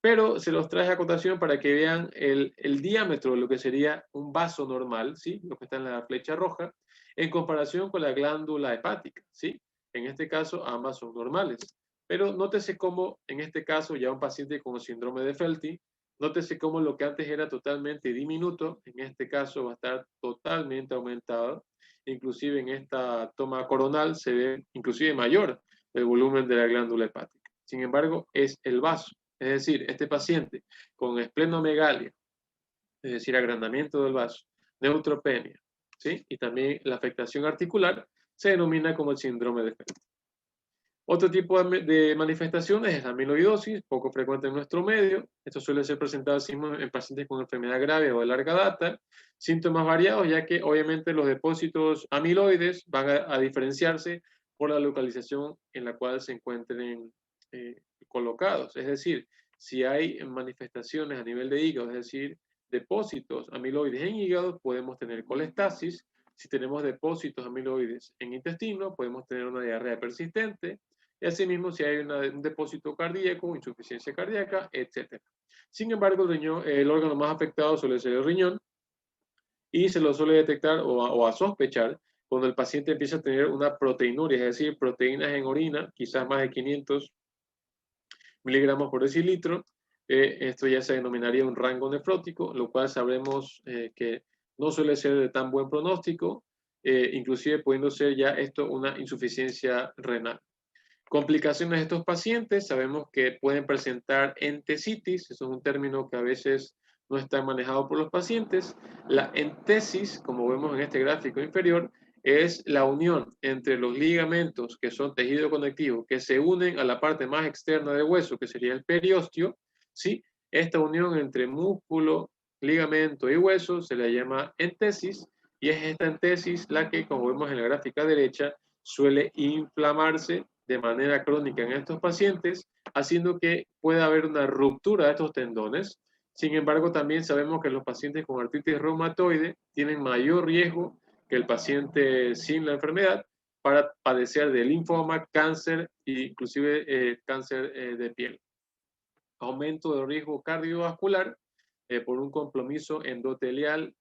pero se los traje a cotación para que vean el diámetro de lo que sería un vaso normal, ¿sí? Lo que está en la flecha roja, en comparación con la glándula hepática, ¿sí? En este caso ambas son normales. Pero nótese cómo en este caso ya un paciente con síndrome de Felty, nótese cómo lo que antes era totalmente diminuto, en este caso va a estar totalmente aumentado. Inclusive en esta toma coronal se ve inclusive mayor el volumen de la glándula hepática. Sin embargo, es el vaso. Es decir, este paciente con esplenomegalia, es decir, agrandamiento del vaso, neutropenia, ¿sí? Y también la afectación articular se denomina como el síndrome de Feld. Otro tipo de manifestaciones es la amiloidosis, poco frecuente en nuestro medio. Esto suele ser presentado en pacientes con enfermedad grave o de larga data. Síntomas variados, ya que obviamente los depósitos amiloides van a diferenciarse por la localización en la cual se encuentren colocados. Es decir, si hay manifestaciones a nivel de hígado, es decir, depósitos amiloides en hígado, podemos tener colestasis. Si tenemos depósitos amiloides en intestino, podemos tener una diarrea persistente. Y asimismo, si hay un depósito cardíaco, insuficiencia cardíaca, etc. Sin embargo, el órgano más afectado suele ser el riñón y se lo suele detectar o a sospechar cuando el paciente empieza a tener una proteinuria, es decir, proteínas en orina, quizás más de 500 miligramos por decilitro. Esto ya se denominaría un rango nefrótico, lo cual sabremos que no suele ser de tan buen pronóstico, inclusive pudiendo ser ya esto una insuficiencia renal. Complicaciones de estos pacientes, sabemos que pueden presentar entesitis, eso es un término que a veces no está manejado por los pacientes. La entesis, como vemos en este gráfico inferior, es la unión entre los ligamentos, que son tejido conectivo, que se unen a la parte más externa del hueso, que sería el periósteo, ¿sí? Esta unión entre músculo, ligamento y hueso se le llama entesis, y es esta entesis la que, como vemos en la gráfica derecha, suele inflamarse de manera crónica en estos pacientes, haciendo que pueda haber una ruptura de estos tendones. Sin embargo, también sabemos que los pacientes con artritis reumatoide tienen mayor riesgo que el paciente sin la enfermedad para padecer de linfoma, cáncer e inclusive cáncer de piel. Aumento de riesgo cardiovascular por un compromiso endotelial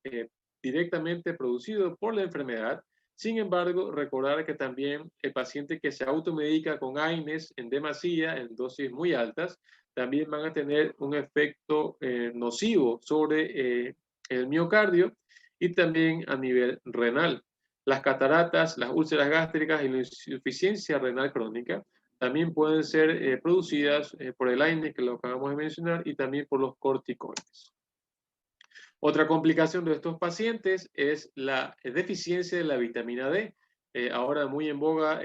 directamente producido por la enfermedad. Sin embargo, recordar que también el paciente que se automedica con AINES en demasía, en dosis muy altas, también van a tener un efecto nocivo sobre el miocardio y también a nivel renal. Las cataratas, las úlceras gástricas y la insuficiencia renal crónica también pueden ser producidas por el AINES, que lo acabamos de mencionar, y también por los corticoides. Otra complicación de estos pacientes es la deficiencia de la vitamina D, ahora muy en boga,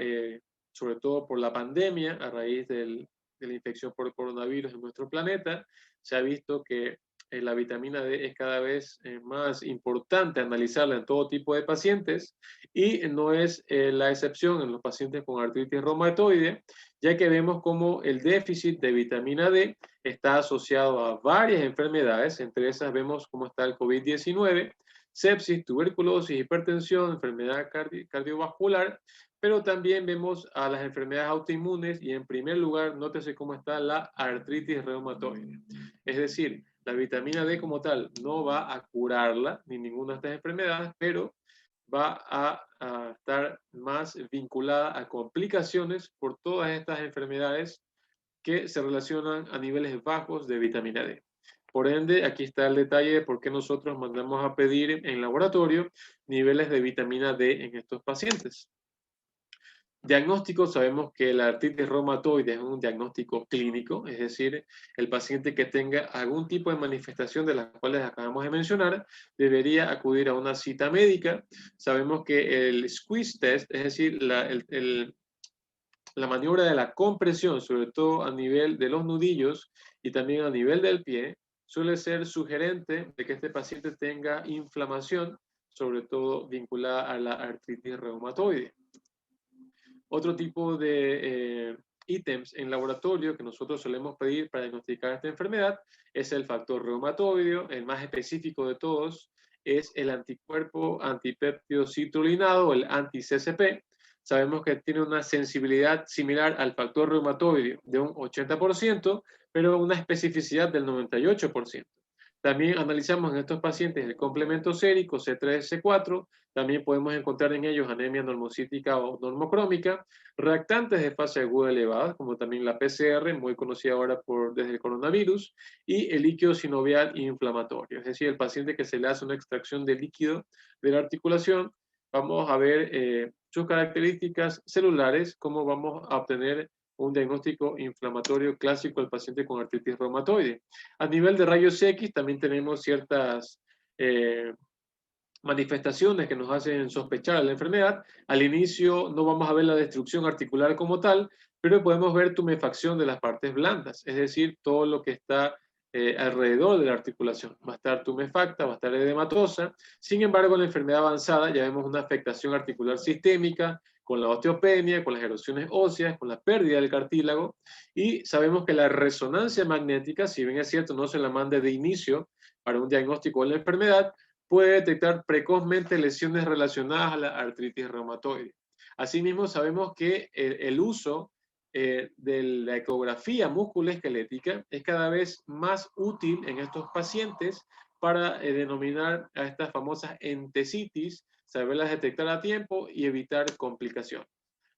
sobre todo por la pandemia, a raíz de la infección por coronavirus en nuestro planeta. Se ha visto que la vitamina D es cada vez más importante analizarla en todo tipo de pacientes y no es la excepción en los pacientes con artritis reumatoide, ya que vemos como el déficit de vitamina D está asociado a varias enfermedades, entre esas vemos cómo está el COVID-19, sepsis, tuberculosis, hipertensión, enfermedad cardiovascular, pero también vemos a las enfermedades autoinmunes y en primer lugar, nótese cómo está la artritis reumatoide. Es decir, la vitamina D como tal no va a curarla, ni ninguna de estas enfermedades, pero va a estar más vinculada a complicaciones por todas estas enfermedades que se relacionan a niveles bajos de vitamina D. Por ende, aquí está el detalle de por qué nosotros mandamos a pedir en laboratorio niveles de vitamina D en estos pacientes. Diagnóstico, sabemos que la artritis reumatoide es un diagnóstico clínico, es decir, el paciente que tenga algún tipo de manifestación de las cuales acabamos de mencionar, debería acudir a una cita médica. Sabemos que el squeeze test, es decir, la maniobra de la compresión, sobre todo a nivel de los nudillos y también a nivel del pie, suele ser sugerente de que este paciente tenga inflamación, sobre todo vinculada a la artritis reumatoide. Otro tipo de ítems en laboratorio que nosotros solemos pedir para diagnosticar esta enfermedad es el factor reumatoideo, el más específico de todos es el anticuerpo antipéptido citrulinado, el anti-CCP. Sabemos que tiene una sensibilidad similar al factor reumatoideo de un 80%, pero una especificidad del 98%. También analizamos en estos pacientes el complemento sérico C3-C4, también podemos encontrar en ellos anemia normocítica o normocrómica, reactantes de fase aguda elevada, como también la PCR, muy conocida ahora desde el coronavirus, y el líquido sinovial inflamatorio, es decir, el paciente que se le hace una extracción de líquido de la articulación, vamos a ver sus características celulares, cómo vamos a obtener un diagnóstico inflamatorio clásico del paciente con artritis reumatoide. A nivel de rayos X también tenemos ciertas manifestaciones que nos hacen sospechar la enfermedad. Al inicio no vamos a ver la destrucción articular como tal, pero podemos ver tumefacción de las partes blandas, es decir, todo lo que está alrededor de la articulación. Va a estar tumefacta, va a estar edematosa. Sin embargo, en la enfermedad avanzada ya vemos una afectación articular sistémica, con la osteopenia, con las erosiones óseas, con la pérdida del cartílago, y sabemos que la resonancia magnética, si bien es cierto, no se la manda de inicio para un diagnóstico de la enfermedad, puede detectar precozmente lesiones relacionadas a la artritis reumatoide. Asimismo, sabemos que el uso de la ecografía musculoesquelética es cada vez más útil en estos pacientes para denominar a estas famosas entesitis, saberlas detectar a tiempo y evitar complicaciones.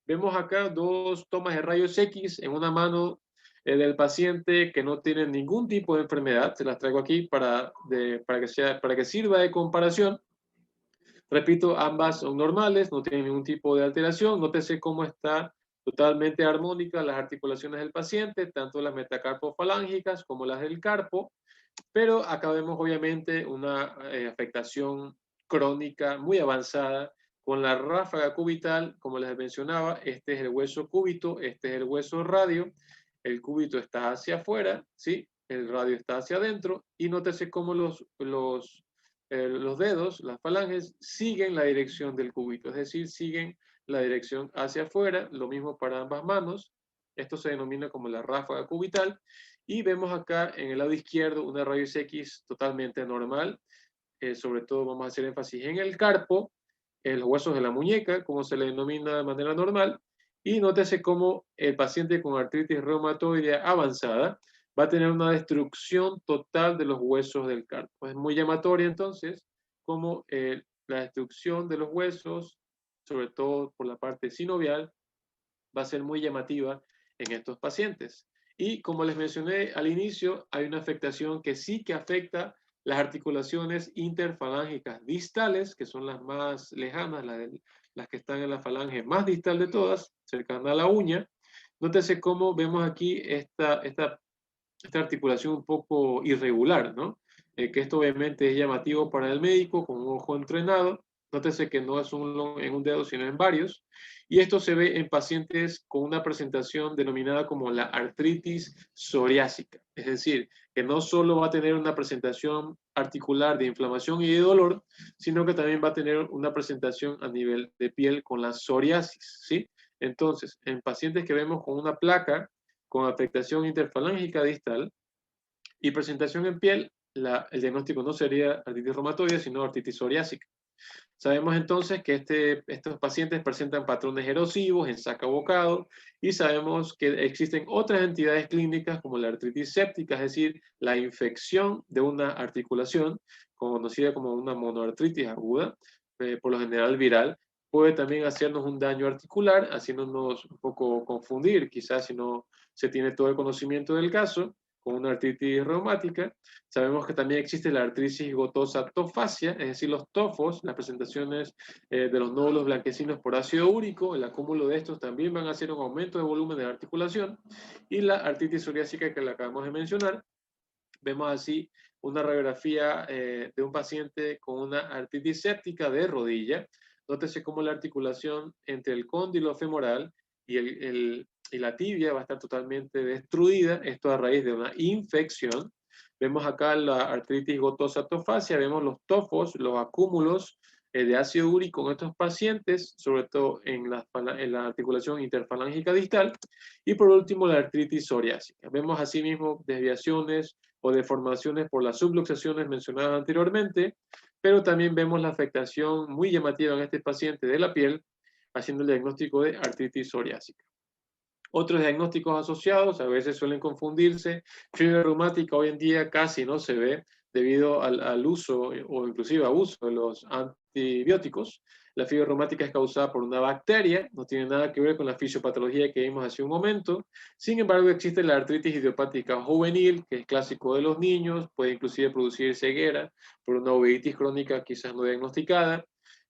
Vemos acá dos tomas de rayos X en una mano del paciente que no tiene ningún tipo de enfermedad. Se las traigo aquí para que sirva de comparación. Repito, ambas son normales, no tienen ningún tipo de alteración. Nótese cómo está totalmente armónica las articulaciones del paciente, tanto las metacarpofalángicas como las del carpo, pero acá vemos obviamente una afectación crónica muy avanzada con la ráfaga cubital, como les mencionaba. Este es el hueso cúbito, este es el hueso radio, el cúbito está hacia afuera, ¿sí? El radio está hacia adentro, y nótese cómo los dedos, las falanges, siguen la dirección del cúbito, es decir, siguen la dirección hacia afuera. Lo mismo para ambas manos. Esto se denomina como la ráfaga cubital. Y vemos acá en el lado izquierdo una rayos X totalmente normal. Sobre todo vamos a hacer énfasis en el carpo, en los huesos de la muñeca, como se le denomina de manera normal. Y nótese cómo el paciente con artritis reumatoide avanzada va a tener una destrucción total de los huesos del carpo. Es muy llamatoria entonces como la destrucción de los huesos, sobre todo por la parte sinovial, va a ser muy llamativa en estos pacientes. Y como les mencioné al inicio, hay una afectación que sí que afecta las articulaciones interfalángicas distales, que son las más lejanas, las que están en la falange más distal de todas, cercana a la uña. Nótese cómo vemos aquí esta articulación un poco irregular, ¿no? Que esto obviamente es llamativo para el médico con un ojo entrenado. Nótese que no es en un dedo, sino en varios. Y esto se ve en pacientes con una presentación denominada como la artritis psoriásica. Es decir, que no solo va a tener una presentación articular de inflamación y de dolor, sino que también va a tener una presentación a nivel de piel con la psoriasis, ¿sí? Entonces, en pacientes que vemos con una placa con afectación interfalángica distal y presentación en piel, el diagnóstico no sería artritis reumatoide, sino artritis psoriásica. Sabemos entonces que estos pacientes presentan patrones erosivos en saco-bocado, y sabemos que existen otras entidades clínicas como la artritis séptica, es decir, la infección de una articulación, conocida como una monoartritis aguda, por lo general viral. Puede también hacernos un daño articular, haciéndonos un poco confundir, quizás si no se tiene todo el conocimiento del caso, con una artritis reumática. Sabemos que también existe la artritis gotosa tofacia, es decir, los tofos, las presentaciones de los nódulos blanquecinos por ácido úrico. El acúmulo de estos también van a hacer un aumento de volumen de la articulación. Y la artritis psoriásica, que la acabamos de mencionar. Vemos así una radiografía de un paciente con una artritis séptica de rodilla. Nótese cómo la articulación entre el cóndilo femoral y la tibia va a estar totalmente destruida, esto a raíz de una infección. Vemos acá la artritis gotosa tofacia, vemos los tofos, los acúmulos de ácido úrico en estos pacientes, sobre todo en la articulación interfalángica distal. Y por último, la artritis psoriásica. Vemos asimismo desviaciones o deformaciones por las subluxaciones mencionadas anteriormente, pero también vemos la afectación muy llamativa en este paciente de la piel, haciendo el diagnóstico de artritis psoriásica. Otros diagnósticos asociados a veces suelen confundirse. Fiebre reumática hoy en día casi no se ve debido al uso o inclusive abuso de los antibióticos. La fiebre reumática es causada por una bacteria, no tiene nada que ver con la fisiopatología que vimos hace un momento. Sin embargo, existe la artritis idiopática juvenil, que es clásico de los niños, puede inclusive producir ceguera por una uveitis crónica quizás no diagnosticada.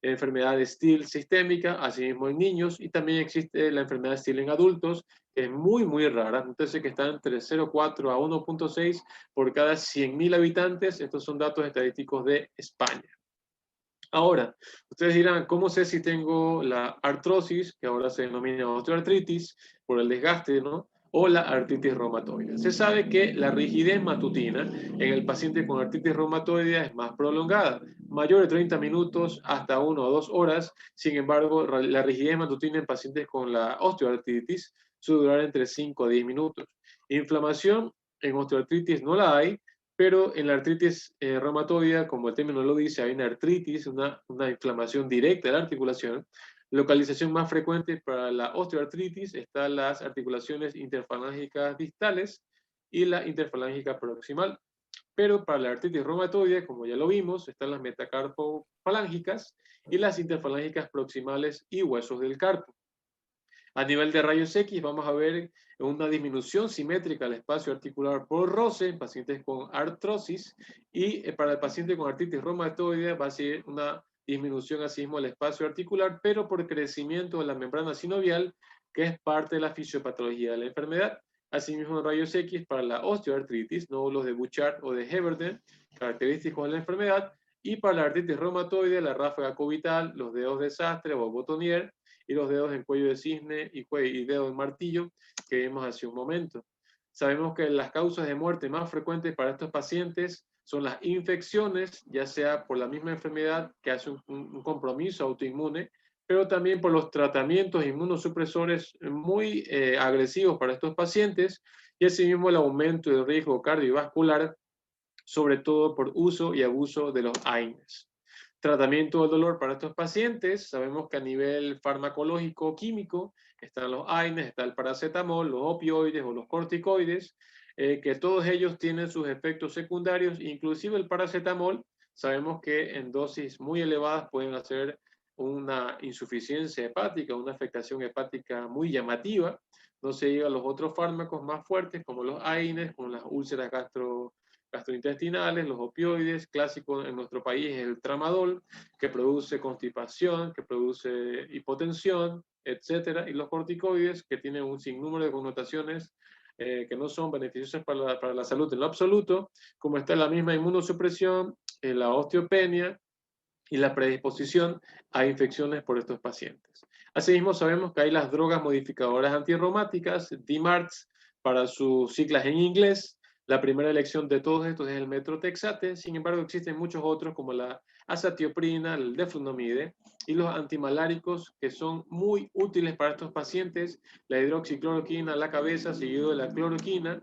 Enfermedad de Still sistémica, asimismo en niños, y también existe la enfermedad de Still en adultos, que es muy, muy rara. Entonces, que está entre 0,4 a 1,6 por cada 100.000 habitantes. Estos son datos estadísticos de España. Ahora, ustedes dirán, ¿cómo sé si tengo la artrosis, que ahora se denomina osteoartritis, por el desgaste, ¿no? O la artritis reumatoide? Se sabe que la rigidez matutina en el paciente con artritis reumatoide es más prolongada, mayor de 30 minutos hasta 1 o 2 horas. Sin embargo, la rigidez matutina en pacientes con la osteoartritis suele durar entre 5 a 10 minutos. Inflamación en osteoartritis no la hay, pero en la artritis reumatoide, como el término lo dice, hay una artritis, una inflamación directa de la articulación. Localización más frecuente para la osteoartritis están las articulaciones interfalángicas distales y la interfalángica proximal. Pero para la artritis reumatoide, como ya lo vimos, están las metacarpofalángicas y las interfalángicas proximales y huesos del carpo. A nivel de rayos X vamos a ver una disminución simétrica del espacio articular por roce en pacientes con artrosis, y para el paciente con artritis reumatoide va a ser una disminución asimismo del espacio articular, pero por crecimiento de la membrana sinovial, que es parte de la fisiopatología de la enfermedad. Asimismo, en rayos X para la osteoartritis, nódulos de Bouchard o de Heberden, característicos de la enfermedad, y para la artritis reumatoide, la ráfaga cubital, los dedos de Sastre o Botonier, y los dedos en cuello de cisne y dedo en martillo que vimos hace un momento. Sabemos que las causas de muerte más frecuentes para estos pacientes son las infecciones, ya sea por la misma enfermedad que hace un compromiso autoinmune, pero también por los tratamientos inmunosupresores muy agresivos para estos pacientes, y asimismo el aumento del riesgo cardiovascular, sobre todo por uso y abuso de los AINES. Tratamiento del dolor para estos pacientes, sabemos que a nivel farmacológico químico están los AINES, está el paracetamol, los opioides o los corticoides, que todos ellos tienen sus efectos secundarios, inclusive el paracetamol, sabemos que en dosis muy elevadas pueden hacer una insuficiencia hepática, una afectación hepática muy llamativa. No se llega a los otros fármacos más fuertes como los AINES, como las úlceras gastrointestinales, los opioides, clásico en nuestro país es el tramadol, que produce constipación, que produce hipotensión, etcétera, y los corticoides, que tienen un sinnúmero de connotaciones que no son beneficiosas para la salud en lo absoluto, como está la misma inmunosupresión, la osteopenia y la predisposición a infecciones por estos pacientes. Asimismo, sabemos que hay las drogas modificadoras antirreumáticas, DMARDs, para sus siglas en inglés. La primera elección de todos estos es el metrotexate. Sin embargo, existen muchos otros como la azatioprina, el deflunomide y los antimaláricos, que son muy útiles para estos pacientes. La hidroxicloroquina a la cabeza, seguido de la cloroquina.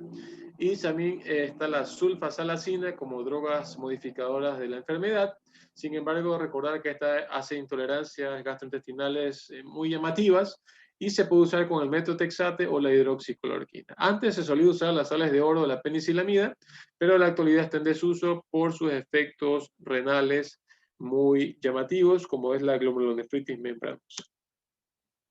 Y también está la sulfasalacina como drogas modificadoras de la enfermedad. Sin embargo, recordar que esta hace intolerancias gastrointestinales muy llamativas, y se puede usar con el metrotexate o la hidroxicloroquina. Antes se solía usar las sales de oro o la penicilamida, pero en la actualidad está en desuso por sus efectos renales muy llamativos, como es la glomerulonefritis membranosa.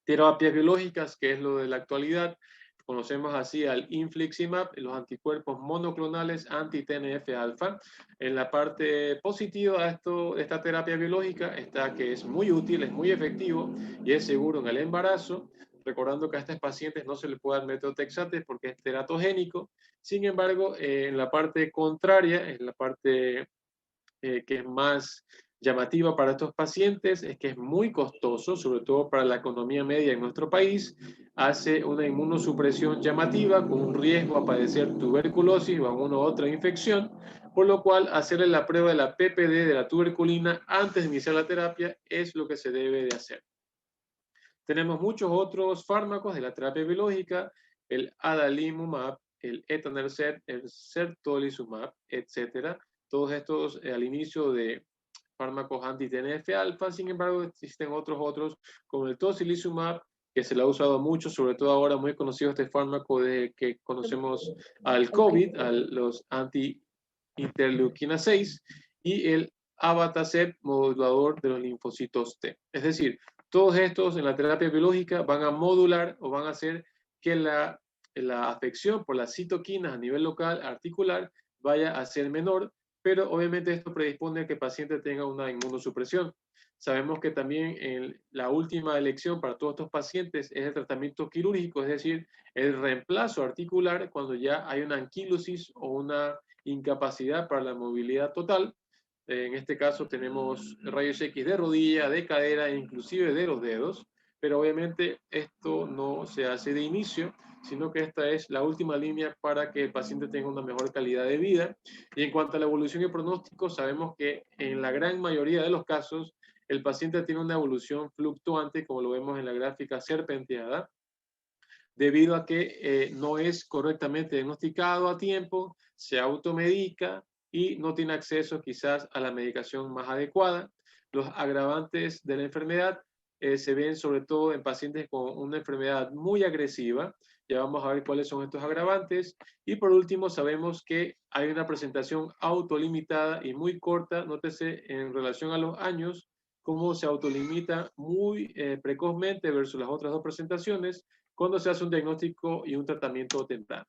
Terapias biológicas, que es lo de la actualidad, conocemos así al infliximab, los anticuerpos monoclonales anti-TNF-alfa. En la parte positiva de esta terapia biológica está que es muy útil, es muy efectivo y es seguro en el embarazo, recordando que a estos pacientes no se les puede dar metrotexate porque es teratogénico. Sin embargo, en la parte contraria, en la parte que es más llamativa para estos pacientes, es que es muy costoso, sobre todo para la economía media en nuestro país. Hace una inmunosupresión llamativa con un riesgo a padecer tuberculosis o alguna otra infección, por lo cual hacerle la prueba de la PPD de la tuberculina antes de iniciar la terapia es lo que se debe de hacer. Tenemos muchos otros fármacos de la terapia biológica, el adalimumab, el etanercept, el certolizumab, etcétera. Todos estos al inicio de fármacos anti-TNF-alfa. Sin embargo, existen otros como el tocilizumab, que se lo ha usado mucho, sobre todo ahora muy conocido este fármaco de que conocemos al COVID, a los anti-interleuquina 6, y el abatacept, modulador de los linfocitos T. Es decir, todos estos en la terapia biológica van a modular o van a hacer que la afección por las citoquinas a nivel local, articular, vaya a ser menor, pero obviamente esto predispone a que el paciente tenga una inmunosupresión. Sabemos que también la última elección para todos estos pacientes es el tratamiento quirúrgico, es decir, el reemplazo articular cuando ya hay una anquilosis o una incapacidad para la movilidad total. En este caso tenemos rayos X de rodilla, de cadera, inclusive de los dedos, pero obviamente esto no se hace de inicio, sino que esta es la última línea para que el paciente tenga una mejor calidad de vida. Y en cuanto a la evolución y pronóstico, sabemos que en la gran mayoría de los casos, el paciente tiene una evolución fluctuante, como lo vemos en la gráfica serpenteada, debido a que no es correctamente diagnosticado a tiempo, se automedica y no tiene acceso quizás a la medicación más adecuada. Los agravantes de la enfermedad se ven sobre todo en pacientes con una enfermedad muy agresiva. Ya vamos a ver cuáles son estos agravantes. Y por último, sabemos que hay una presentación autolimitada y muy corta, nótese en relación a los años, cómo se autolimita muy precozmente versus las otras dos presentaciones, cuando se hace un diagnóstico y un tratamiento temprano.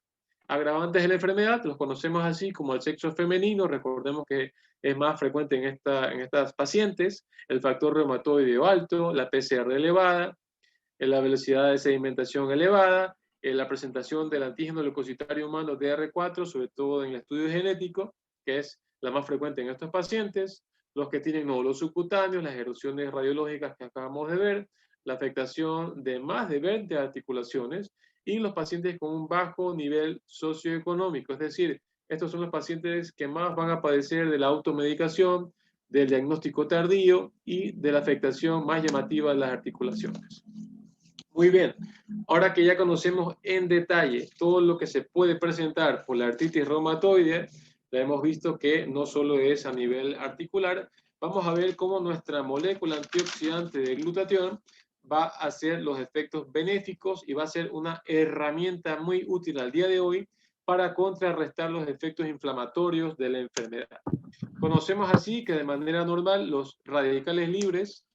Agravantes de la enfermedad, los conocemos así como el sexo femenino, recordemos que es más frecuente en estas pacientes, el factor reumatoideo alto, la PCR elevada, la velocidad de sedimentación elevada, la presentación del antígeno leucocitario humano DR4, sobre todo en el estudio genético, que es la más frecuente en estos pacientes, los que tienen nódulos subcutáneos, las erupciones radiológicas que acabamos de ver, la afectación de más de 20 articulaciones y los pacientes con un bajo nivel socioeconómico, es decir, estos son los pacientes que más van a padecer de la automedicación, del diagnóstico tardío y de la afectación más llamativa de las articulaciones. Muy bien, ahora que ya conocemos en detalle todo lo que se puede presentar por la artritis reumatoide, ya hemos visto que no solo es a nivel articular, vamos a ver cómo nuestra molécula antioxidante de glutatión va a hacer los efectos benéficos y va a ser una herramienta muy útil al día de hoy para contrarrestar los efectos inflamatorios de la enfermedad. Conocemos así que de manera normal los radicales libres,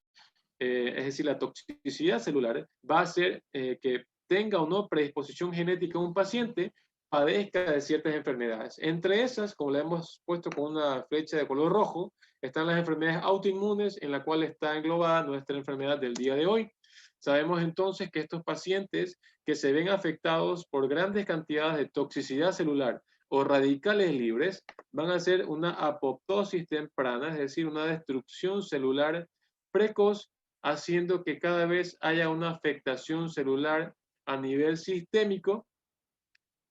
es decir, la toxicidad celular, va a hacer que tenga o no predisposición genética un paciente padezca de ciertas enfermedades. Entre esas, como le hemos puesto con una flecha de color rojo, están las enfermedades autoinmunes en la cual está englobada nuestra enfermedad del día de hoy. Sabemos entonces que estos pacientes que se ven afectados por grandes cantidades de toxicidad celular o radicales libres van a hacer una apoptosis temprana, es decir, una destrucción celular precoz, haciendo que cada vez haya una afectación celular a nivel sistémico,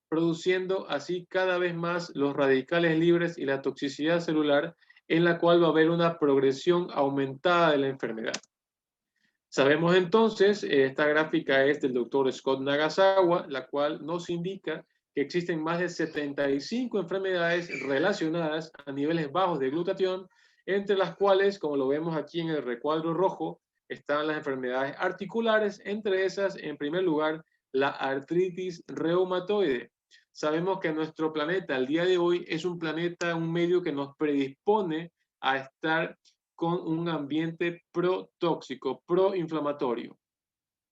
produciendo así cada vez más los radicales libres y la toxicidad celular, en la cual va a haber una progresión aumentada de la enfermedad. Sabemos entonces, esta gráfica es del doctor Scott Nagasawa, la cual nos indica que existen más de 75 enfermedades relacionadas a niveles bajos de glutatión, entre las cuales, como lo vemos aquí en el recuadro rojo, están las enfermedades articulares, entre esas, en primer lugar, la artritis reumatoide. Sabemos que nuestro planeta al día de hoy es un planeta, un medio que nos predispone a estar con un ambiente protóxico, proinflamatorio.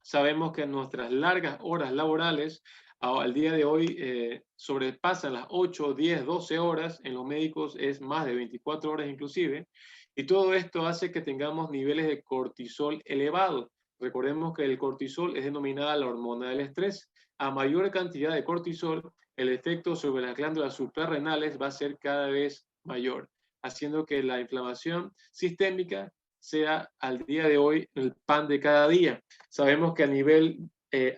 Sabemos que nuestras largas horas laborales al día de hoy sobrepasan las 8, 10, 12 horas, en los médicos es más de 24 horas inclusive, y todo esto hace que tengamos niveles de cortisol elevados. Recordemos que el cortisol es denominada la hormona del estrés. A mayor cantidad de cortisol, el efecto sobre las glándulas suprarrenales va a ser cada vez mayor, haciendo que la inflamación sistémica sea al día de hoy el pan de cada día. Sabemos que a nivel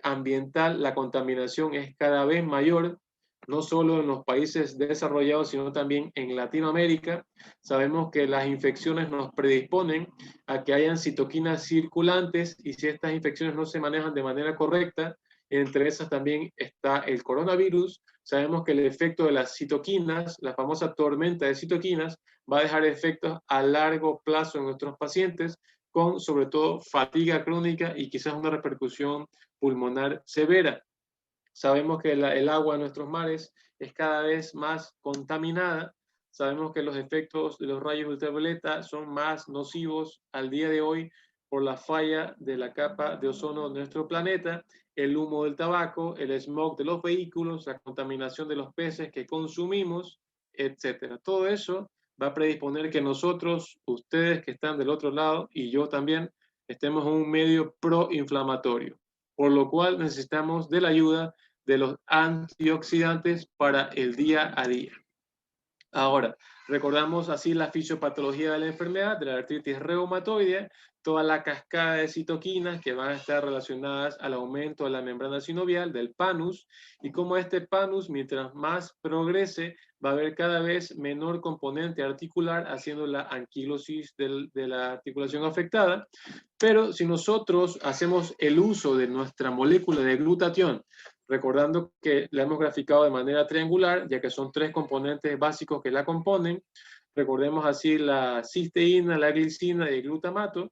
ambiental la contaminación es cada vez mayor, no solo en los países desarrollados, sino también en Latinoamérica. Sabemos que las infecciones nos predisponen a que hayan citoquinas circulantes y si estas infecciones no se manejan de manera correcta, entre esas también está el coronavirus. Sabemos que el efecto de las citoquinas, la famosa tormenta de citoquinas, va a dejar efectos a largo plazo en nuestros pacientes, con sobre todo fatiga crónica y quizás una repercusión pulmonar severa. Sabemos que el agua en nuestros mares es cada vez más contaminada. Sabemos que los efectos de los rayos ultravioleta son más nocivos al día de hoy por la falla de la capa de ozono de nuestro planeta, el humo del tabaco, el smog de los vehículos, la contaminación de los peces que consumimos, etc. Todo eso va a predisponer que nosotros, ustedes que están del otro lado y yo también, estemos en un medio proinflamatorio, por lo cual necesitamos de la ayuda de los antioxidantes para el día a día. Ahora, recordamos así la fisiopatología de la enfermedad, de la artritis reumatoide, toda la cascada de citoquinas que van a estar relacionadas al aumento de la membrana sinovial, del panus, y cómo este panus, mientras más progrese, va a haber cada vez menor componente articular, haciendo la anquilosis de la articulación afectada. Pero si nosotros hacemos el uso de nuestra molécula de glutatión, recordando que la hemos graficado de manera triangular, ya que son tres componentes básicos que la componen. Recordemos así la cisteína, la glicina y el glutamato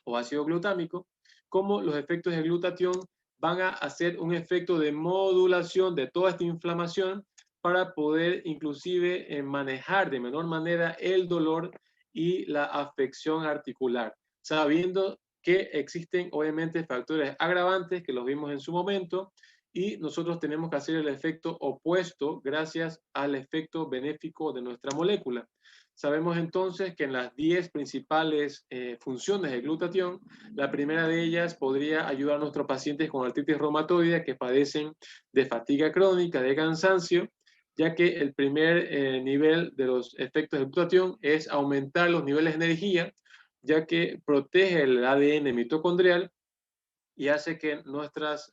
o ácido glutámico, como los efectos de glutatión van a hacer un efecto de modulación de toda esta inflamación para poder inclusive manejar de menor manera el dolor y la afección articular, sabiendo que existen obviamente factores agravantes que los vimos en su momento, y nosotros tenemos que hacer el efecto opuesto gracias al efecto benéfico de nuestra molécula. Sabemos entonces que en las 10 principales funciones del glutatión, la primera de ellas podría ayudar a nuestros pacientes con artritis reumatoide que padecen de fatiga crónica, de cansancio, ya que el primer nivel de los efectos del glutatión es aumentar los niveles de energía, ya que protege el ADN mitocondrial y hace que nuestras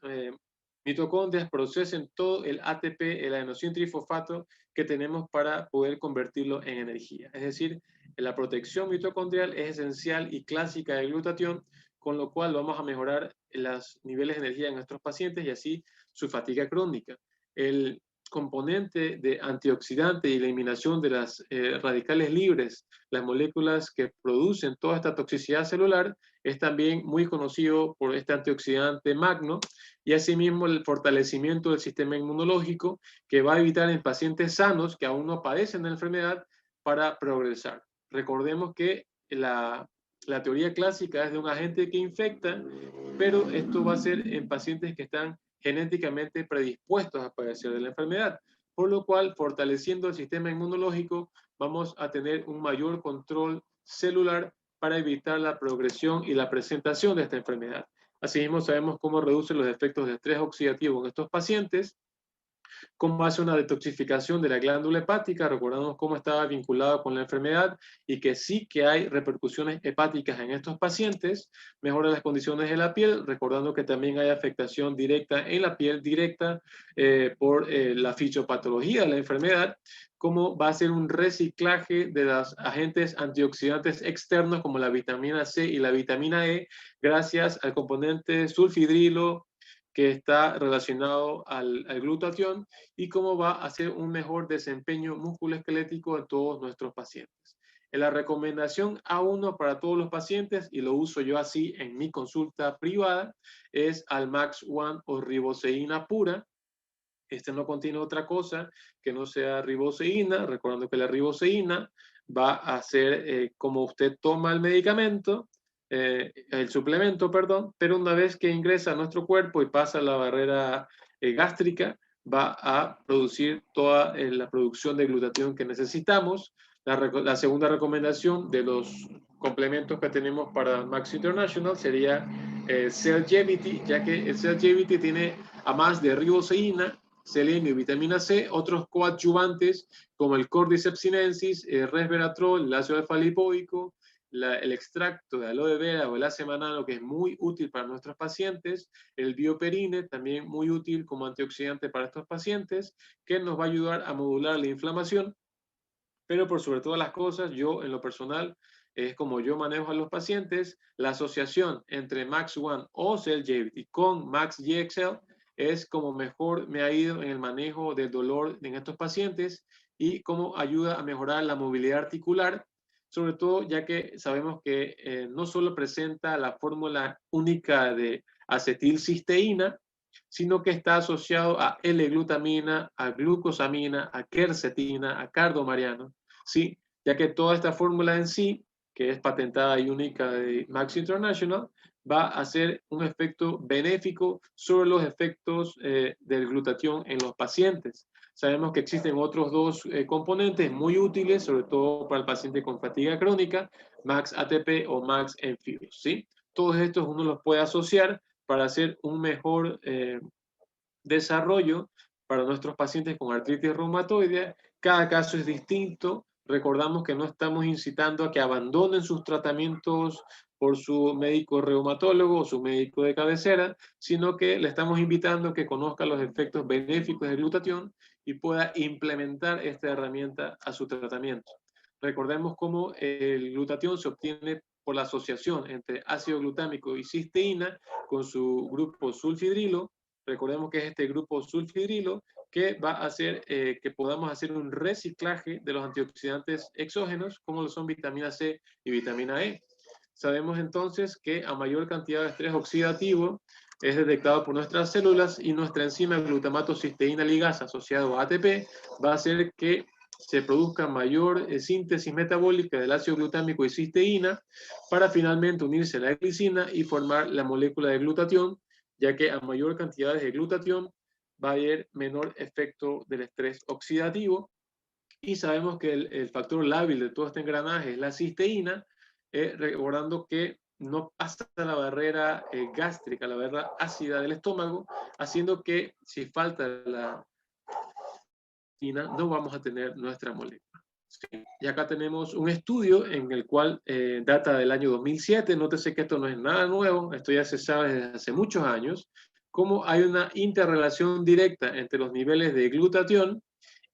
mitocondrias procesen todo el ATP, el adenosín trifosfato, que tenemos para poder convertirlo en energía. Es decir, la protección mitocondrial es esencial y clásica del glutatión, con lo cual vamos a mejorar los niveles de energía en nuestros pacientes y así su fatiga crónica. El componente de antioxidante y eliminación de las radicales libres, las moléculas que producen toda esta toxicidad celular, es también muy conocido por este antioxidante magno, y asimismo el fortalecimiento del sistema inmunológico que va a evitar en pacientes sanos que aún no padecen de la enfermedad para progresar. Recordemos que la teoría clásica es de un agente que infecta, pero esto va a ser en pacientes que están genéticamente predispuestos a padecer de la enfermedad, por lo cual fortaleciendo el sistema inmunológico vamos a tener un mayor control celular para evitar la progresión y la presentación de esta enfermedad. Asimismo, sabemos cómo reduce los efectos de estrés oxidativo en estos pacientes, cómo hace una detoxificación de la glándula hepática, recordamos cómo estaba vinculado con la enfermedad y que sí que hay repercusiones hepáticas en estos pacientes, mejora las condiciones de la piel, recordando que también hay afectación directa en la piel, directa por la fisiopatología de la enfermedad, cómo va a ser un reciclaje de los agentes antioxidantes externos como la vitamina C y la vitamina E, gracias al componente sulfidrilo que está relacionado al glutatión, y cómo va a hacer un mejor desempeño musculoesquelético en todos nuestros pacientes. En la recomendación A1 para todos los pacientes, y lo uso yo así en mi consulta privada, es Almax One o riboceína pura. Este no contiene otra cosa que no sea riboceína, recordando que la riboceína va a ser como usted toma el suplemento, perdón, pero una vez que ingresa a nuestro cuerpo y pasa la barrera gástrica, va a producir toda la producción de glutatión que necesitamos. La segunda recomendación de los complementos que tenemos para Max International sería Cellgevity, ya que el Cellgevity tiene, a más de riboceína, selenio y vitamina C, otros coadyuvantes como el Cordyceps sinensis, el resveratrol, el ácido alfa-lipoico, el extracto de aloe vera o el acemanano, que es muy útil para nuestros pacientes, el bioperine, también muy útil como antioxidante para estos pacientes, que nos va a ayudar a modular la inflamación. Pero por sobre todas las cosas, yo en lo personal, es como yo manejo a los pacientes, la asociación entre Max One o Cellgevity con Max GXL es como mejor me ha ido en el manejo del dolor en estos pacientes y cómo ayuda a mejorar la movilidad articular, sobre todo ya que sabemos que no solo presenta la fórmula única de acetilcisteína, sino que está asociado a L-glutamina, a glucosamina, a quercetina, a cardomariano, ¿sí? Ya que toda esta fórmula en sí, que es patentada y única de Max International, va a hacer un efecto benéfico sobre los efectos del glutatión en los pacientes. Sabemos que existen otros dos componentes muy útiles, sobre todo para el paciente con fatiga crónica, Max ATP o Max Enfibros, ¿sí? Todos estos uno los puede asociar para hacer un mejor desarrollo para nuestros pacientes con artritis reumatoide Cada caso es distinto. Recordamos que no estamos incitando a que abandonen sus tratamientos por su médico reumatólogo o su médico de cabecera, sino que le estamos invitando a que conozca los efectos benéficos del glutatión y pueda implementar esta herramienta a su tratamiento. Recordemos cómo el glutatión se obtiene por la asociación entre ácido glutámico y cisteína con su grupo sulfidrilo. Recordemos que es este grupo sulfidrilo que va a hacer que podamos hacer un reciclaje de los antioxidantes exógenos, como lo son vitamina C y vitamina E. Sabemos entonces que a mayor cantidad de estrés oxidativo es detectado por nuestras células y nuestra enzima glutamato cisteína ligasa asociado a ATP va a hacer que se produzca mayor síntesis metabólica del ácido glutámico y cisteína para finalmente unirse a la glicina y formar la molécula de glutatión, ya que a mayor cantidad de glutatión va a haber menor efecto del estrés oxidativo. Y sabemos que el factor lábil de todo este engranaje es la cisteína, recordando que no pasa la barrera gástrica, la barrera ácida del estómago, haciendo que si falta la cisteína no vamos a tener nuestra molécula. Sí. Y acá tenemos un estudio en el cual data del año 2007, nótese que esto no es nada nuevo, esto ya se sabe desde hace muchos años, cómo hay una interrelación directa entre los niveles de glutatión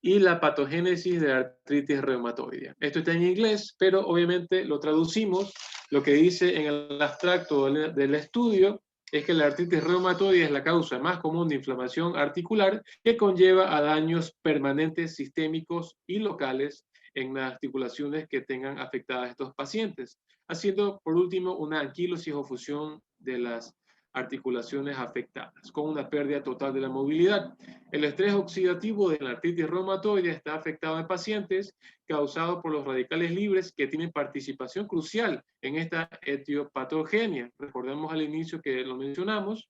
y la patogénesis de la artritis reumatoide. Esto está en inglés, pero obviamente lo traducimos. Lo que dice en el abstracto del estudio es que la artritis reumatoide es la causa más común de inflamación articular que conlleva a daños permanentes sistémicos y locales en las articulaciones que tengan afectadas a estos pacientes, haciendo por último una anquilosis o fusión de las articulaciones afectadas, con una pérdida total de la movilidad. El estrés oxidativo de la artritis reumatoide está afectado en pacientes causado por los radicales libres que tienen participación crucial en esta etiopatogenia. Recordemos al inicio que lo mencionamos.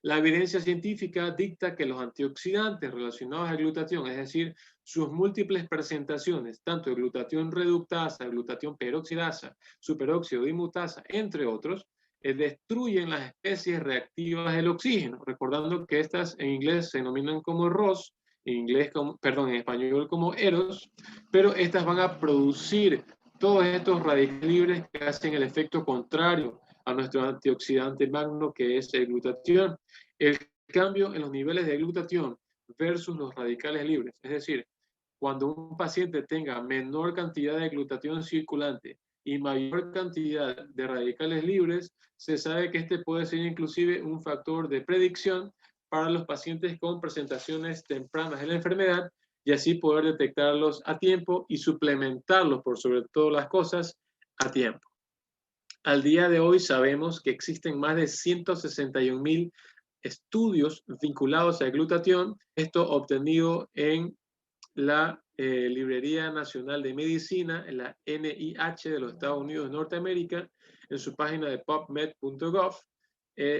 La evidencia científica dicta que los antioxidantes relacionados al glutatión, es decir, sus múltiples presentaciones, tanto de glutatión reductasa, glutatión peroxidasa, superóxido dimutasa, entre otros, destruyen las especies reactivas del oxígeno, recordando que estas en inglés se denominan como ROS, en español como EROS, pero estas van a producir todos estos radicales libres que hacen el efecto contrario a nuestro antioxidante magno que es el glutatión. El cambio en los niveles de glutatión versus los radicales libres, es decir, cuando un paciente tenga menor cantidad de glutatión circulante y mayor cantidad de radicales libres, se sabe que este puede ser inclusive un factor de predicción para los pacientes con presentaciones tempranas de la enfermedad y así poder detectarlos a tiempo y suplementarlos por sobre todas las cosas a tiempo. Al día de hoy sabemos que existen más de 161.000 estudios vinculados al glutatión, esto obtenido en la Librería Nacional de Medicina, en la NIH de los Estados Unidos de Norteamérica, en su página de pubmed.gov,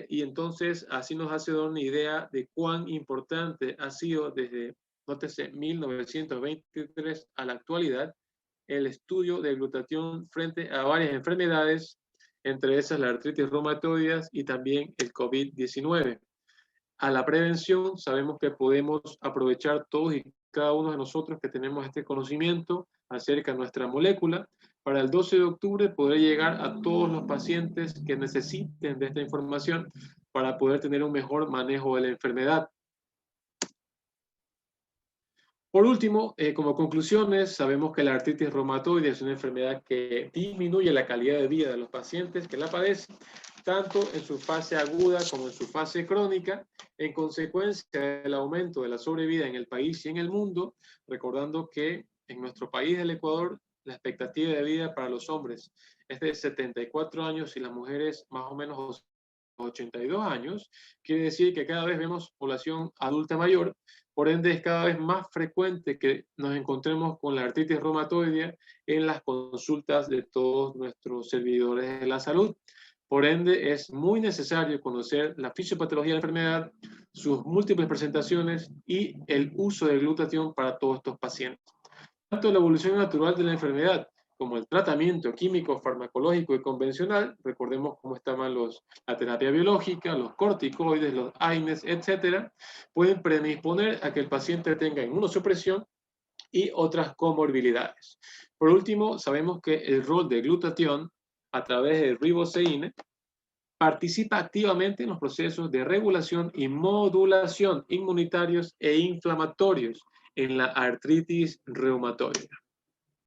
y entonces así nos hace dar una idea de cuán importante ha sido desde, nótese, 1923 a la actualidad, el estudio de glutatión frente a varias enfermedades, entre esas la artritis reumatoide y también el COVID-19. A la prevención sabemos que podemos aprovechar todos y cada uno de nosotros que tenemos este conocimiento acerca de nuestra molécula para el 12 de octubre poder llegar a todos los pacientes que necesiten de esta información para poder tener un mejor manejo de la enfermedad. Por último, como conclusiones, sabemos que la artritis reumatoide es una enfermedad que disminuye la calidad de vida de los pacientes que la padecen, tanto en su fase aguda como en su fase crónica, en consecuencia del aumento de la sobrevida en el país y en el mundo, recordando que en nuestro país, el Ecuador, la expectativa de vida para los hombres es de 74 años y las mujeres más o menos 82 años, quiere decir que cada vez vemos población adulta mayor, por ende es cada vez más frecuente que nos encontremos con la artritis reumatoide en las consultas de todos nuestros servidores de la salud. Por ende es muy necesario conocer la fisiopatología de la enfermedad, sus múltiples presentaciones y el uso de glutatión para todos estos pacientes. Tanto la evolución natural de la enfermedad como el tratamiento químico, farmacológico y convencional, recordemos cómo estaban la terapia biológica, los corticoides, los AINES, etcétera, pueden predisponer a que el paciente tenga inmunosupresión y otras comorbilidades. Por último, sabemos que el rol de glutatión a través de riboceína participa activamente en los procesos de regulación y modulación inmunitarios e inflamatorios en la artritis reumatoide.